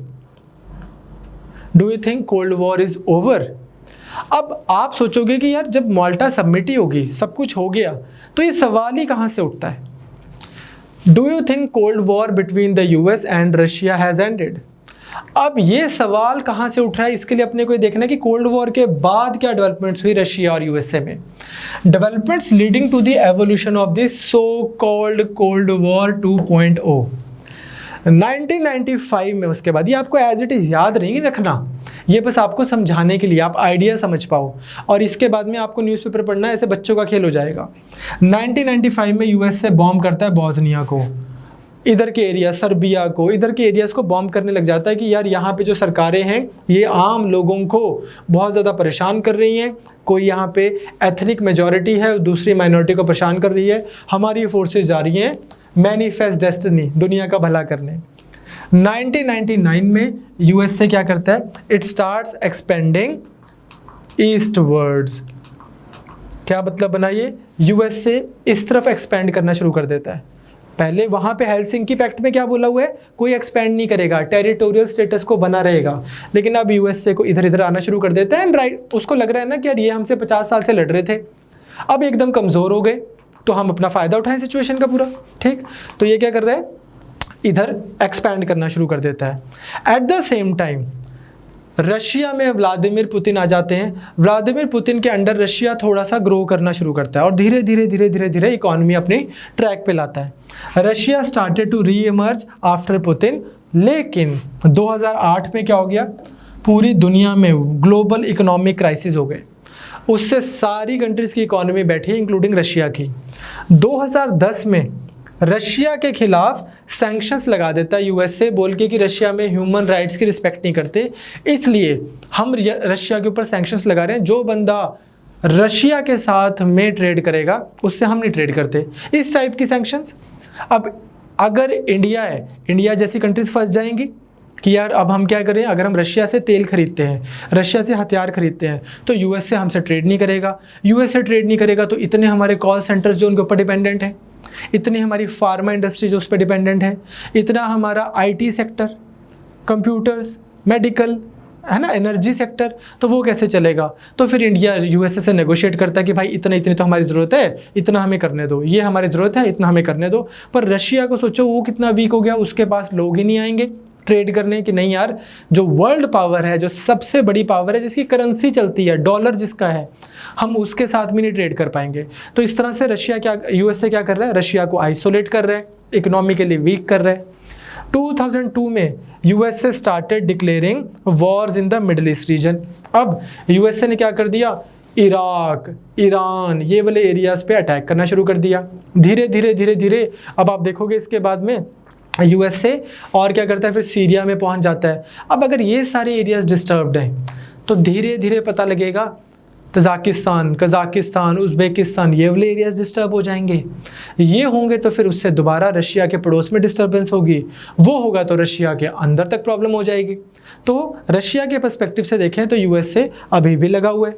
Do you think cold war is over? अब आप सोचोगे कि यार जब माल्टा सबमिट ही होगी, सब कुछ हो गया, तो ये सवाल ही कहाँ से उठता है? Do you think cold war between the US and Russia has ended? अब ये सवाल कहाँ से उठ रहा है, इसके लिए अपने को देखना है कि कोल्ड वॉर के बाद क्या डेवलपमेंट्स हुई रशिया और यूएसए में। Developments leading to the evolution of this so called cold war 2.0 1995 में। उसके बाद ये आपको एज इट इज़ याद नहीं रखना, ये बस आपको समझाने के लिए, आप आइडिया समझ पाओ, और इसके बाद में आपको न्यूज़पेपर पढ़ना है, ऐसे बच्चों का खेल हो जाएगा। 1995 में यूएसए बॉम्ब करता है बॉस्निया को, इधर के एरिया, सर्बिया को, इधर के एरियाज़ को बॉम्ब करने लग जाता है कि यार यहाँ पे जो सरकारें हैं ये आम लोगों को बहुत ज़्यादा परेशान कर रही हैं। कोई यहाँ पे एथनिक मेजॉरिटी है, दूसरी माइनॉरिटी को परेशान कर रही है, हमारी फोर्सेस जा रही हैं मैनिफेस्ट डेस्टिनी, दुनिया का भला करने। 1999 में यूएसए क्या करता है, इट स्टार्ट्स एक्सपेंडिंग ईस्टवर्ड्स। क्या मतलब बना ये, यूएसए इस तरफ एक्सपेंड करना शुरू कर देता है। पहले वहाँ पे हेलसिंकी पैक्ट में क्या बोला हुआ है, कोई एक्सपेंड नहीं करेगा, टेरिटोरियल स्टेटस को बना रहेगा, लेकिन अब यूएसए को इधर इधर आना शुरू कर देता है। एंड राइट, उसको लग रहा है ना कि यार ये हमसे 50 साल से लड़ रहे थे, अब एकदम कमज़ोर हो गए, तो हम अपना फ़ायदा उठाएं सिचुएशन का पूरा। ठीक, तो ये क्या कर रहा है, इधर एक्सपैंड करना शुरू कर देता है। At the same time Russia में व्लादिमीर पुतिन आ जाते हैं। व्लादिमीर पुतिन के अंडर रशिया थोड़ा सा ग्रो करना शुरू करता है और धीरे धीरे धीरे धीरे धीरे इकोनॉमी अपनी ट्रैक पे लाता है। Russia started to reemerge after Putin, लेकिन 2008 में क्या हो गया, पूरी दुनिया में ग्लोबल इकोनॉमिक क्राइसिस हो गए, उससे सारी कंट्रीज़ की इकोनॉमी बैठी इंक्लूडिंग रशिया की। 2010 में रशिया के खिलाफ सैंक्शंस लगा देता है यूएसए, बोल के कि रशिया में ह्यूमन राइट्स की रिस्पेक्ट नहीं करते, इसलिए हम रशिया के ऊपर सैंक्शंस लगा रहे हैं। जो बंदा रशिया के साथ में ट्रेड करेगा उससे हम नहीं ट्रेड करते, इस टाइप की सैंक्शंस। अब अगर इंडिया है, इंडिया जैसी कंट्रीज फंस जाएंगी कि यार अब हम क्या करें, अगर हम रशिया से तेल खरीदते हैं, रशिया से हथियार खरीदते हैं, तो यूएसए हमसे ट्रेड नहीं करेगा। यूएसए ट्रेड नहीं करेगा तो इतने हमारे कॉल सेंटर्स जो उनके ऊपर डिपेंडेंट हैं, इतनी हमारी फार्मा इंडस्ट्री जो उस पर डिपेंडेंट है, इतना हमारा आईटी सेक्टर, कंप्यूटर्स, मेडिकल, है ना, एनर्जी सेक्टर, तो वो कैसे चलेगा। तो फिर इंडिया यूएसए से नेगोशिएट करता है कि भाई इतनी तो हमारी ज़रूरत है, इतना हमें करने दो, ये हमारी ज़रूरत है, इतना हमें करने दो। पर रशिया को सोचो वो कितना वीक हो गया, उसके पास लोग ही नहीं आएंगे ट्रेड करने कि नहीं यार, जो वर्ल्ड पावर है, जो सबसे बड़ी पावर है, जिसकी करेंसी चलती है, डॉलर जिसका है, हम उसके साथ भी नहीं ट्रेड कर पाएंगे। तो इस तरह से रशिया क्या, यूएसए क्या कर रहा है, रशिया को आइसोलेट कर रहा है, इकोनॉमिकली वीक कर रहा है। 2002 में USA started declaring Wars in the middle east region. अब यूएसए ने क्या कर दिया, इराक, ईरान, ये वाले एरियाज पे अटैक करना शुरू कर दिया। धीरे धीरे धीरे धीरे अब आप देखोगे इसके बाद में यूएसए और क्या करता है, फिर सीरिया में पहुंच जाता है। अब अगर ये सारे एरियाज डिस्टर्ब्ड हैं तो धीरे धीरे पता लगेगा तजाकिस्तान, कजाकिस्तान, उज़्बेकिस्तान, ये वाले एरियाज डिस्टर्ब हो जाएंगे। ये होंगे तो फिर उससे दोबारा रशिया के पड़ोस में डिस्टर्बेंस होगी, वो होगा तो रशिया के अंदर तक प्रॉब्लम हो जाएगी। तो रशिया के पर्सपेक्टिव से देखें तो यूएसए अभी भी लगा हुआ है।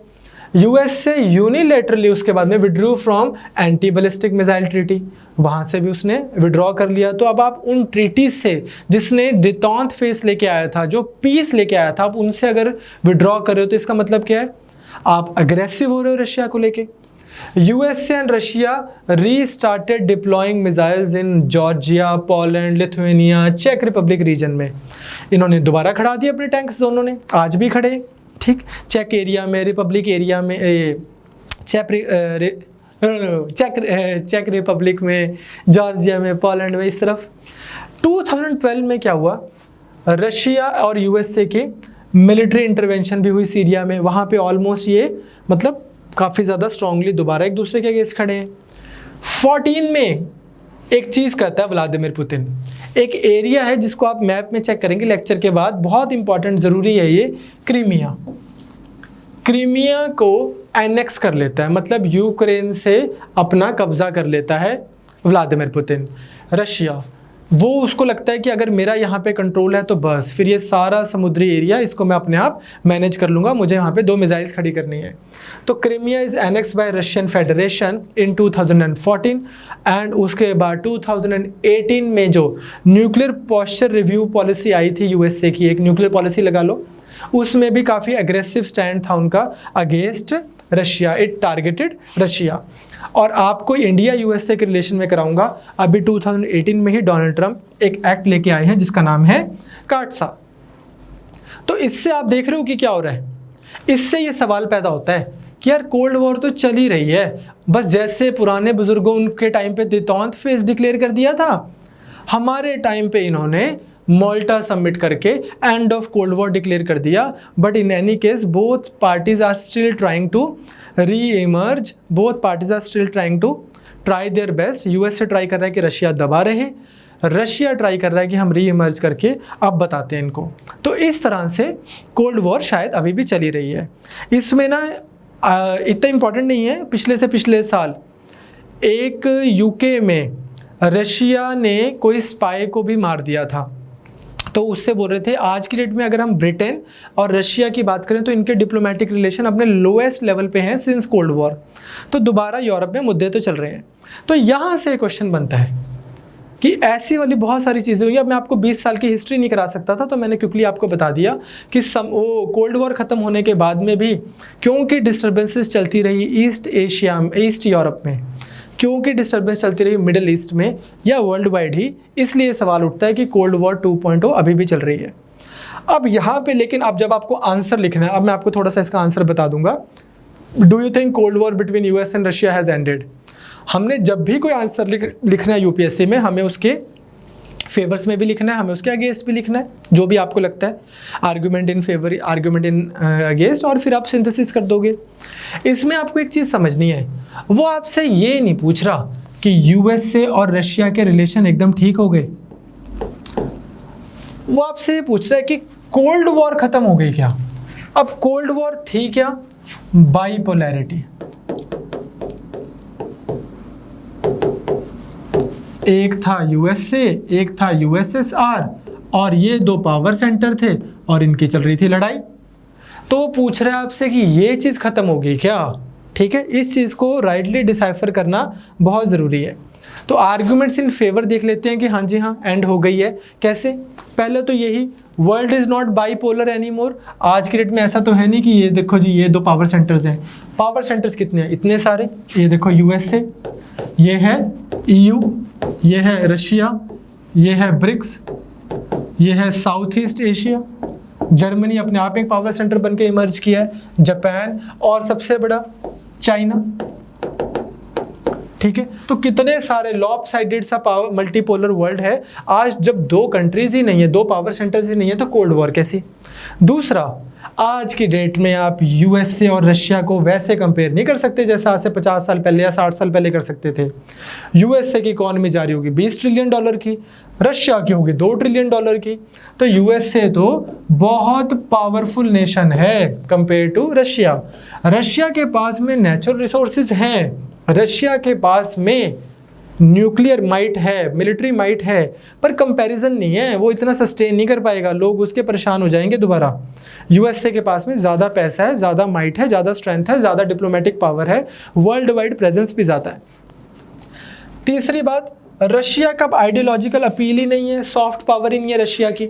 यूएसए यूनिलेटरली उसके बाद में withdrew from anti ballistic missile treaty, वहाँ से भी उसने विड्रॉ कर लिया। तो अब आप उन ट्रीटीज से जिसने डिटॉन्ट फेस लेके आया था, जो पीस लेके आया था, आप उनसे अगर विड्रॉ कर रहे हो तो इसका मतलब क्या है, आप अग्रेसिव हो रहे हो रशिया को लेके। USA and Russia restarted deploying missiles in Georgia, Poland, Lithuania, चेक रिपब्लिक रीजन में। इन्होंने दोबारा खड़ा दिए अपने टैंक्स, दोनों ने आज भी खड़े, ठीक, चेक एरिया में, रिपब्लिक एरिया में, चेक रिपब्लिक में, जॉर्जिया में, पोलैंड में, इस तरफ। 2012 में क्या हुआ, रशिया और यूएसए की मिलिट्री इंटरवेंशन भी हुई सीरिया में। वहाँ पे ऑलमोस्ट ये मतलब काफ़ी ज़्यादा स्ट्रांगली दोबारा एक दूसरे के अगेंस्ट खड़े हैं। 14 में एक चीज़ कहता है व्लादिमीर पुतिन, एक एरिया है जिसको आप मैप में चेक करेंगे लेक्चर के बाद, बहुत इंपॉर्टेंट ज़रूरी है ये, क्रीमिया। क्रीमिया को एनेक्स कर लेता है, मतलब यूक्रेन से अपना कब्जा कर लेता है व्लादिमीर पुतिन। रशिया, वो उसको लगता है कि अगर मेरा यहाँ पे कंट्रोल है तो बस फिर ये सारा समुद्री एरिया इसको मैं अपने आप मैनेज कर लूँगा, मुझे यहाँ पे 2 मिसाइल्स खड़ी करनी है। तो Crimea is annex bye Russian federation in 2014 and उसके बाद 2018 में जो न्यूक्लियर पोस्चर रिव्यू पॉलिसी आई थी यूएसए की, एक न्यूक्लियर पॉलिसी लगा लो, उसमें भी काफ़ी एग्रेसिव स्टैंड था उनका against Russia, it targeted Russia. और आपको इंडिया यूएसए के रिलेशन में कराऊंगा, अभी 2018 में ही डोनाल्ड ट्रंप एक एक्ट लेके आए हैं जिसका नाम है काटसा। तो इससे आप देख रहे हो कि क्या हो रहा है, इससे ये सवाल पैदा होता है कि यार कोल्ड वॉर तो चल ही रही है, बस जैसे पुराने बुजुर्गों उनके टाइम पे डिटॉन्ट फेस डिक्लेयर कर दिया था, हमारे टाइम पे इन्होंने मोल्टा सबमिट करके end of cold war declare कर दिया। But in any case both parties are still trying to reemerge, both parties are still trying to try their best. USA try कर रहा है कि Russia दबा रहे, Russia try कर रहा है कि हम री इमर्ज करके अब बताते हैं इनको। तो इस तरह से कोल्ड वॉर शायद अभी भी चली रही है। इसमें ना इतना इम्पोर्टेंट नहीं है, पिछले से पिछले साल एक यूके में रशिया ने कोई स्पाई को भी मार दिया था, तो उससे बोल रहे थे आज की डेट में अगर हम ब्रिटेन और रशिया की बात करें तो इनके डिप्लोमेटिक रिलेशन अपने लोएस्ट लेवल पे हैं सिंस कोल्ड वॉर। तो दोबारा यूरोप में मुद्दे तो चल रहे हैं। तो यहाँ से क्वेश्चन बनता है कि ऐसी वाली बहुत सारी चीज़ें हुई। अब मैं आपको 20 साल की हिस्ट्री नहीं करा सकता था, तो मैंने क्विकली आपको बता दिया कि वो कोल्ड वॉर ख़त्म होने के बाद में भी क्योंकि डिस्टर्बेंसेस चलती रही ईस्ट एशिया, ईस्ट यूरोप में, क्योंकि डिस्टर्बेंस चलती रही मिडिल ईस्ट में या वर्ल्ड वाइड ही, इसलिए सवाल उठता है कि कोल्ड वॉर 2.0 अभी भी चल रही है। अब यहाँ पे लेकिन अब जब आपको आंसर लिखना है, अब मैं आपको थोड़ा सा इसका आंसर बता दूंगा। Do you think cold war between US and Russia has ended? हमने जब भी कोई आंसर लिखना है यूपीएससी में, हमें उसके फेवर्स में भी लिखना है, हमें उसके अगेंस्ट भी लिखना है, जो भी आपको लगता है, argument in favour, argument in against, और फिर आप सिंथेसिस कर दोगे। इसमें आपको एक चीज़ समझनी है, वो आपसे ये नहीं पूछ रहा कि यूएसए और रशिया के रिलेशन एकदम ठीक हो गए, वो आपसे ये पूछ रहा है कि कोल्ड वॉर खत्म हो गई क्या। अब कोल्ड वॉर थी क्या? बाइपोलैरिटी, एक था यूएसए, एक था यूएसएसआर, और ये दो पावर सेंटर थे और इनकी चल रही थी लड़ाई। तो पूछ रहा है आपसे कि ये चीज़ खत्म हो गई क्या। ठीक है, इस चीज़ को राइटली डिसाइफर करना बहुत ज़रूरी है। तो आर्गुमेंट्स इन फेवर देख लेते हैं कि हाँ जी हाँ एंड हो गई है। कैसे? पहले तो यही, world is not bipolar any more. आज के डेट में ऐसा तो है नहीं कि ये देखो जी ये दो पावर सेंटर्स हैं। पावर सेंटर्स कितने हैं? इतने सारे। ये देखो यूएसए, ये है ईयू, ये है रशिया, ये है ब्रिक्स, ये है साउथ ईस्ट एशिया, जर्मनी अपने आप एक पावर सेंटर बन के इमर्ज किया है, जापान, और सबसे बड़ा चाइना। ठीक है, तो कितने सारे लॉपसाइडेड सा पावर मल्टीपोलर वर्ल्ड है। आज जब दो कंट्रीज ही नहीं है, दो पावर सेंटर्स ही नहीं है, तो कोल्ड वॉर कैसी। दूसरा, आज की डेट में आप यूएसए और रशिया को वैसे कंपेयर नहीं कर सकते जैसा आज से 50 साल पहले या 60 साल पहले कर सकते थे। यूएसए की इकॉनमी जा रही होगी $20 ट्रिलियन की, रशिया की होगी $2 ट्रिलियन की। तो यूएसए तो बहुत पावरफुल नेशन है कंपेयर टू रशिया। रशिया के पास में नेचुरल रिसोर्सेज हैं, रशिया के पास में न्यूक्लियर माइट है, मिलिट्री माइट है, पर कंपैरिजन नहीं है, वो इतना सस्टेन नहीं कर पाएगा, लोग उसके परेशान हो जाएंगे दोबारा। यूएसए के पास में ज़्यादा पैसा है, ज़्यादा माइट है, ज़्यादा स्ट्रेंथ है, ज़्यादा डिप्लोमेटिक पावर है, वर्ल्ड वाइड प्रेजेंस भी ज़्यादा है। तीसरी बात, रशिया का आइडियोलॉजिकल अपील ही नहीं है, सॉफ्ट पावर ही नहीं है रशिया की।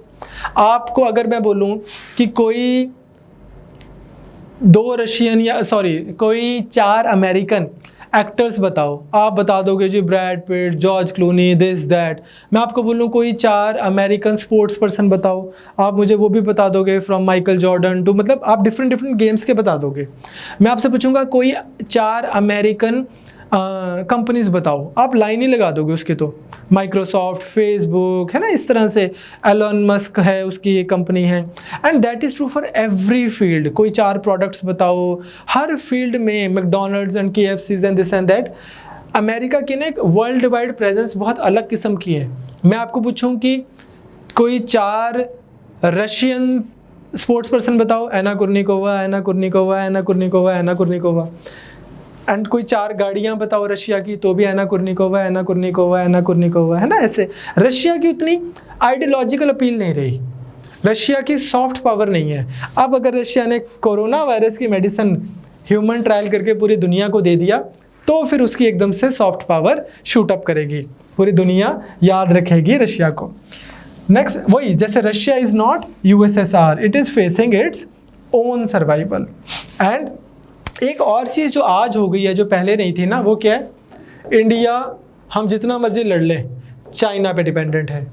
आपको अगर मैं बोलूँ कि कोई कोई 4 अमेरिकन एक्टर्स बताओ, आप बता दोगे जी Brad Pitt, George Clooney, this that. मैं आपको बोलूँ कोई 4 अमेरिकन स्पोर्ट्स पर्सन बताओ, आप मुझे वो भी बता दोगे, फ्रॉम माइकल जॉर्डन टू, मतलब आप डिफरेंट गेम्स के बता दोगे। मैं आपसे पूछूंगा कोई 4 अमेरिकन कंपनीज बताओ, आप लाइन ही लगा दोगे उसके। तो माइक्रोसॉफ्ट, फेसबुक है ना, इस तरह से एलन मस्क है, उसकी एक कंपनी है। And that is true for every field. कोई 4 प्रोडक्ट्स बताओ, हर फील्ड में McDonald's and KFCs and this and that. America की ना एक वर्ल्ड वाइड प्रेजेंस बहुत अलग किस्म की है। मैं आपको पूछूं कि कोई 4 रशियन स्पोर्ट्स पर्सन बताओ, एना कुर्निकोवा, एना कुर्निकोवा, एना कुर्निकोवा, एना कुर्निकोवा। एंड कोई 4 गाड़ियां बताओ रशिया की, तो भी एना कुर्निकोवा, एना कुर्निकोवा, एना कुर्निकोवा, है ना। ऐसे रशिया की उतनी आइडियोलॉजिकल अपील नहीं रही, रशिया की सॉफ्ट पावर नहीं है। अब अगर रशिया ने कोरोना वायरस की मेडिसिन ह्यूमन ट्रायल करके पूरी दुनिया को दे दिया, तो फिर उसकी एकदम से सॉफ्ट पावर शूट अप करेगी, पूरी दुनिया याद रखेगी रशिया को। नेक्स्ट, वही जैसे Russia is not USSR, it is facing its own survival. And एक और चीज़ जो आज हो गई है, जो पहले नहीं थी ना, वो क्या है, इंडिया हम जितना मर्जी लड़ लें चाइना पे डिपेंडेंट है,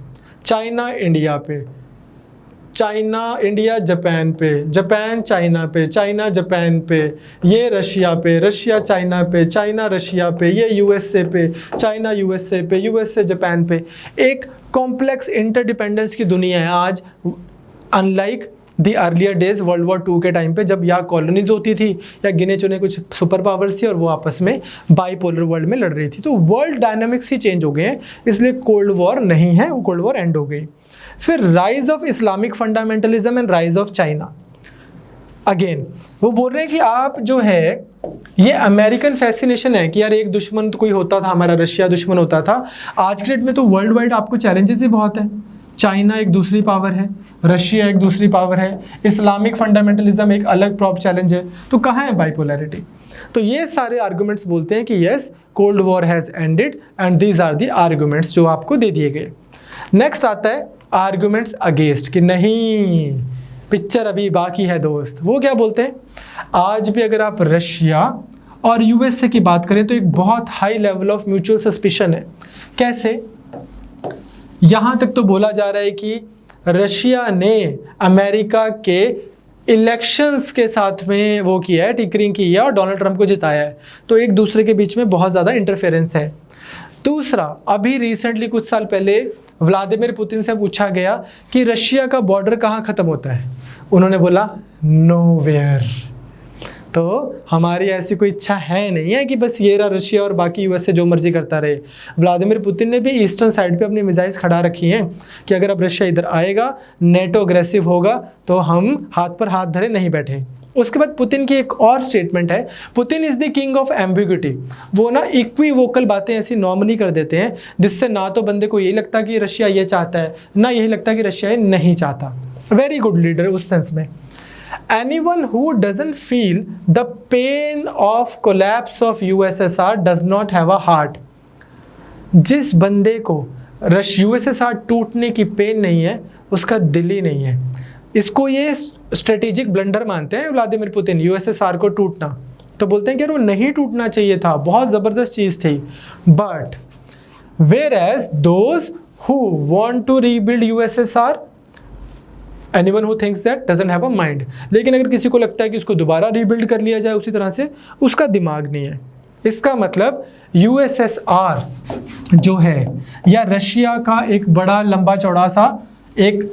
चाइना इंडिया पे, चाइना इंडिया जापान पे, जापान चाइना पे, चाइना जापान पे, ये रशिया पे, रशिया चाइना पे, चाइना रशिया पे, ये USA पे, चाइना USA पे, USA जापान पे। एक कॉम्प्लेक्स इंटरडिपेंडेंस की दुनिया है आज, unlike the earlier days World War II के टाइम पे, जब या कॉलोनीज होती थी या गिने चुने कुछ सुपर पावर्स थी और वो आपस में बाईपोलर वर्ल्ड में लड़ रही थी। तो वर्ल्ड डायनामिक्स ही चेंज हो गए हैं, इसलिए कोल्ड वॉर नहीं है, वो कोल्ड वॉर एंड हो गई। फिर rise of Islamic fundamentalism and rise of China. Again वो बोल रहे हैं कि आप जो है, ये अमेरिकन फैसिनेशन है कि यार एक दुश्मन तो कोई होता था, हमारा रशिया दुश्मन होता था। आज के डेट में तो वर्ल्ड वाइड आपको चैलेंजेस ही बहुत हैं। चाइना एक दूसरी पावर है, रशिया एक दूसरी पावर है, इस्लामिक फंडामेंटलिज्म एक अलग प्रॉप चैलेंज है। तो कहाँ है बाइपोलैरिटी? तो ये सारे आर्गुमेंट्स बोलते हैं कि yes, cold war has ended and these are the arguments जो आपको दे दिए गए। नेक्स्ट आता है आर्गुमेंट्स अगेंस्ट, कि नहीं पिक्चर अभी बाकी है दोस्त। वो क्या बोलते हैं, आज भी अगर आप रशिया और USA की बात करें तो एक बहुत high level of mutual suspicion है। कैसे? यहाँ तक तो बोला जा रहा है कि रशिया ने अमेरिका के इलेक्शंस के साथ में वो किया है, टिकरिंग की है और डोनाल्ड ट्रंप को जिताया है। तो एक दूसरे के बीच में बहुत ज़्यादा इंटरफेरेंस है। दूसरा, अभी रिसेंटली कुछ साल पहले व्लादिमीर पुतिन से पूछा गया कि रशिया का बॉर्डर कहाँ ख़त्म होता है, उन्होंने बोला नोवेयर। तो हमारी ऐसी कोई इच्छा है नहीं है कि बस ये रहा रशिया और बाकी यूएस से जो मर्जी करता रहे। व्लादिमीर पुतिन ने भी ईस्टर्न साइड पे अपनी मिसाइल्स खड़ा रखी हैं कि अगर अब रशिया इधर आएगा, नेटो अग्रेसिव होगा, तो हम हाथ पर हाथ धरे नहीं बैठे। उसके बाद पुतिन की एक और स्टेटमेंट है, Putin is the king of ambiguity. वो ना इक्विवोकल बातें ऐसी नॉर्मली कर देते हैं जिससे ना तो बंदे को यही लगता कि रशिया ये चाहता है, ना यही लगता कि रशिया ये नहीं चाहता। वेरी गुड लीडर उस सेंस में। Anyone who doesn't feel the pain of collapse of USSR does not have a heart। जिस बंदे को यूएसएसआर टूटने की पेन नहीं है, उसका दिल ही नहीं है। इसको ये स्ट्रेटेजिक ब्लंडर मानते हैं व्लादिमीर पुतिन, यूएसएसआर को टूटना। तो बोलते हैं कि वो नहीं टूटना चाहिए था, बहुत ज़बरदस्त चीज़ थी। But whereas those who want to rebuild USSR, Anyone who thinks that doesn't have a mind। लेकिन अगर किसी को लगता है कि उसको दोबारा रीबिल्ड कर लिया जाए उसी तरह से, उसका दिमाग नहीं है। इसका मतलब यूएसएसआर जो है या रशिया का एक बड़ा लंबा चौड़ा सा एक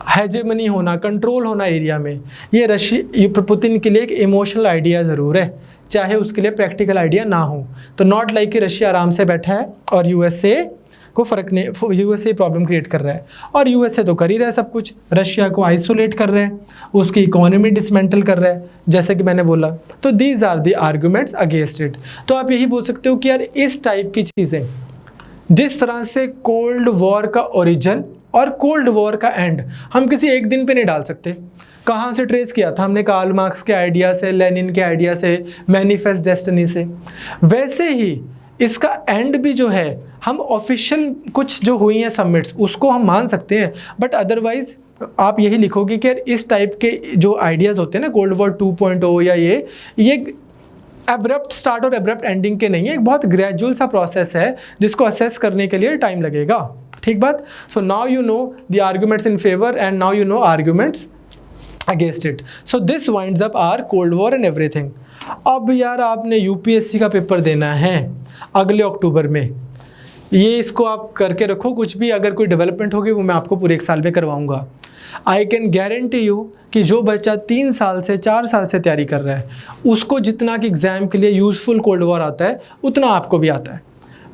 हेजेमनी होना, कंट्रोल होना एरिया में, ये पुतिन के लिए एक इमोशनल आइडिया ज़रूर है, चाहे उसके लिए प्रैक्टिकल आइडिया ना हो। तो नॉट लाइक कि रशिया आराम से बैठा है और यूएसए को फ़र्क नहीं, यूएसए प्रॉब्लम क्रिएट कर रहा है, और यूएसए तो कर ही रहा है सब कुछ, रशिया को आइसोलेट कर रहा है, उसकी इकोनॉमी डिसमेंटल कर रहा है, जैसे कि मैंने बोला। तो these are the arguments against it. तो आप यही बोल सकते हो कि यार इस टाइप की चीज़ें, जिस तरह से कोल्ड वॉर का ओरिजिन और कोल्ड वॉर का एंड हम किसी एक दिन पे नहीं डाल सकते। कहाँ से ट्रेस किया था हमने? कार्ल मार्क्स के आइडिया से, लेनिन के आइडिया से, मैनिफेस्ट डेस्टिनी से। वैसे ही इसका एंड भी जो है, हम ऑफिशियल कुछ जो हुई हैं समिट्स उसको हम मान सकते हैं, बट अदरवाइज आप यही लिखोगे कि इस टाइप के जो आइडियाज़ होते हैं ना, कोल्ड वॉर 2.0 या ये एब्रप्ट स्टार्ट और एब्रप्ट एंडिंग के नहीं है, एक बहुत ग्रेजुअल सा प्रोसेस है जिसको असेस करने के लिए टाइम लगेगा। ठीक बात। So now you know the arguments in favour and now you know arguments against it. So this winds up our cold war and everything. अब यार आपने यूपीएससी का पेपर देना है अगले अक्टूबर में, ये इसको आप करके रखो। कुछ भी अगर कोई डेवलपमेंट होगी वो मैं आपको पूरे 1 साल में करवाऊंगा। आई कैन गारंटी यू कि जो बच्चा 3 साल से 4 साल से तैयारी कर रहा है उसको जितना कि एग्ज़ाम के लिए यूज़फुल कोल्ड वॉर आता है उतना आपको भी आता है।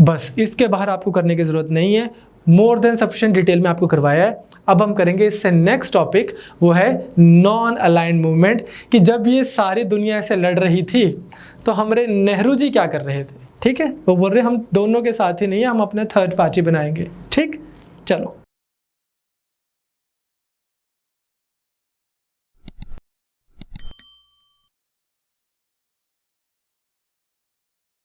बस इसके बाहर आपको करने की ज़रूरत नहीं है। मोर देन सफिशिएंट डिटेल में आपको करवाया है। अब हम करेंगे इससे नेक्स्ट टॉपिक, वो है नॉन अलाइंड मूवमेंट, कि जब ये सारी दुनिया से लड़ रही थी तो हमारे नेहरू जी क्या कर रहे थे। ठीक है, वो बोल रहे हम दोनों के साथ ही नहीं है, हम अपने थर्ड पार्टी बनाएंगे। ठीक, चलो।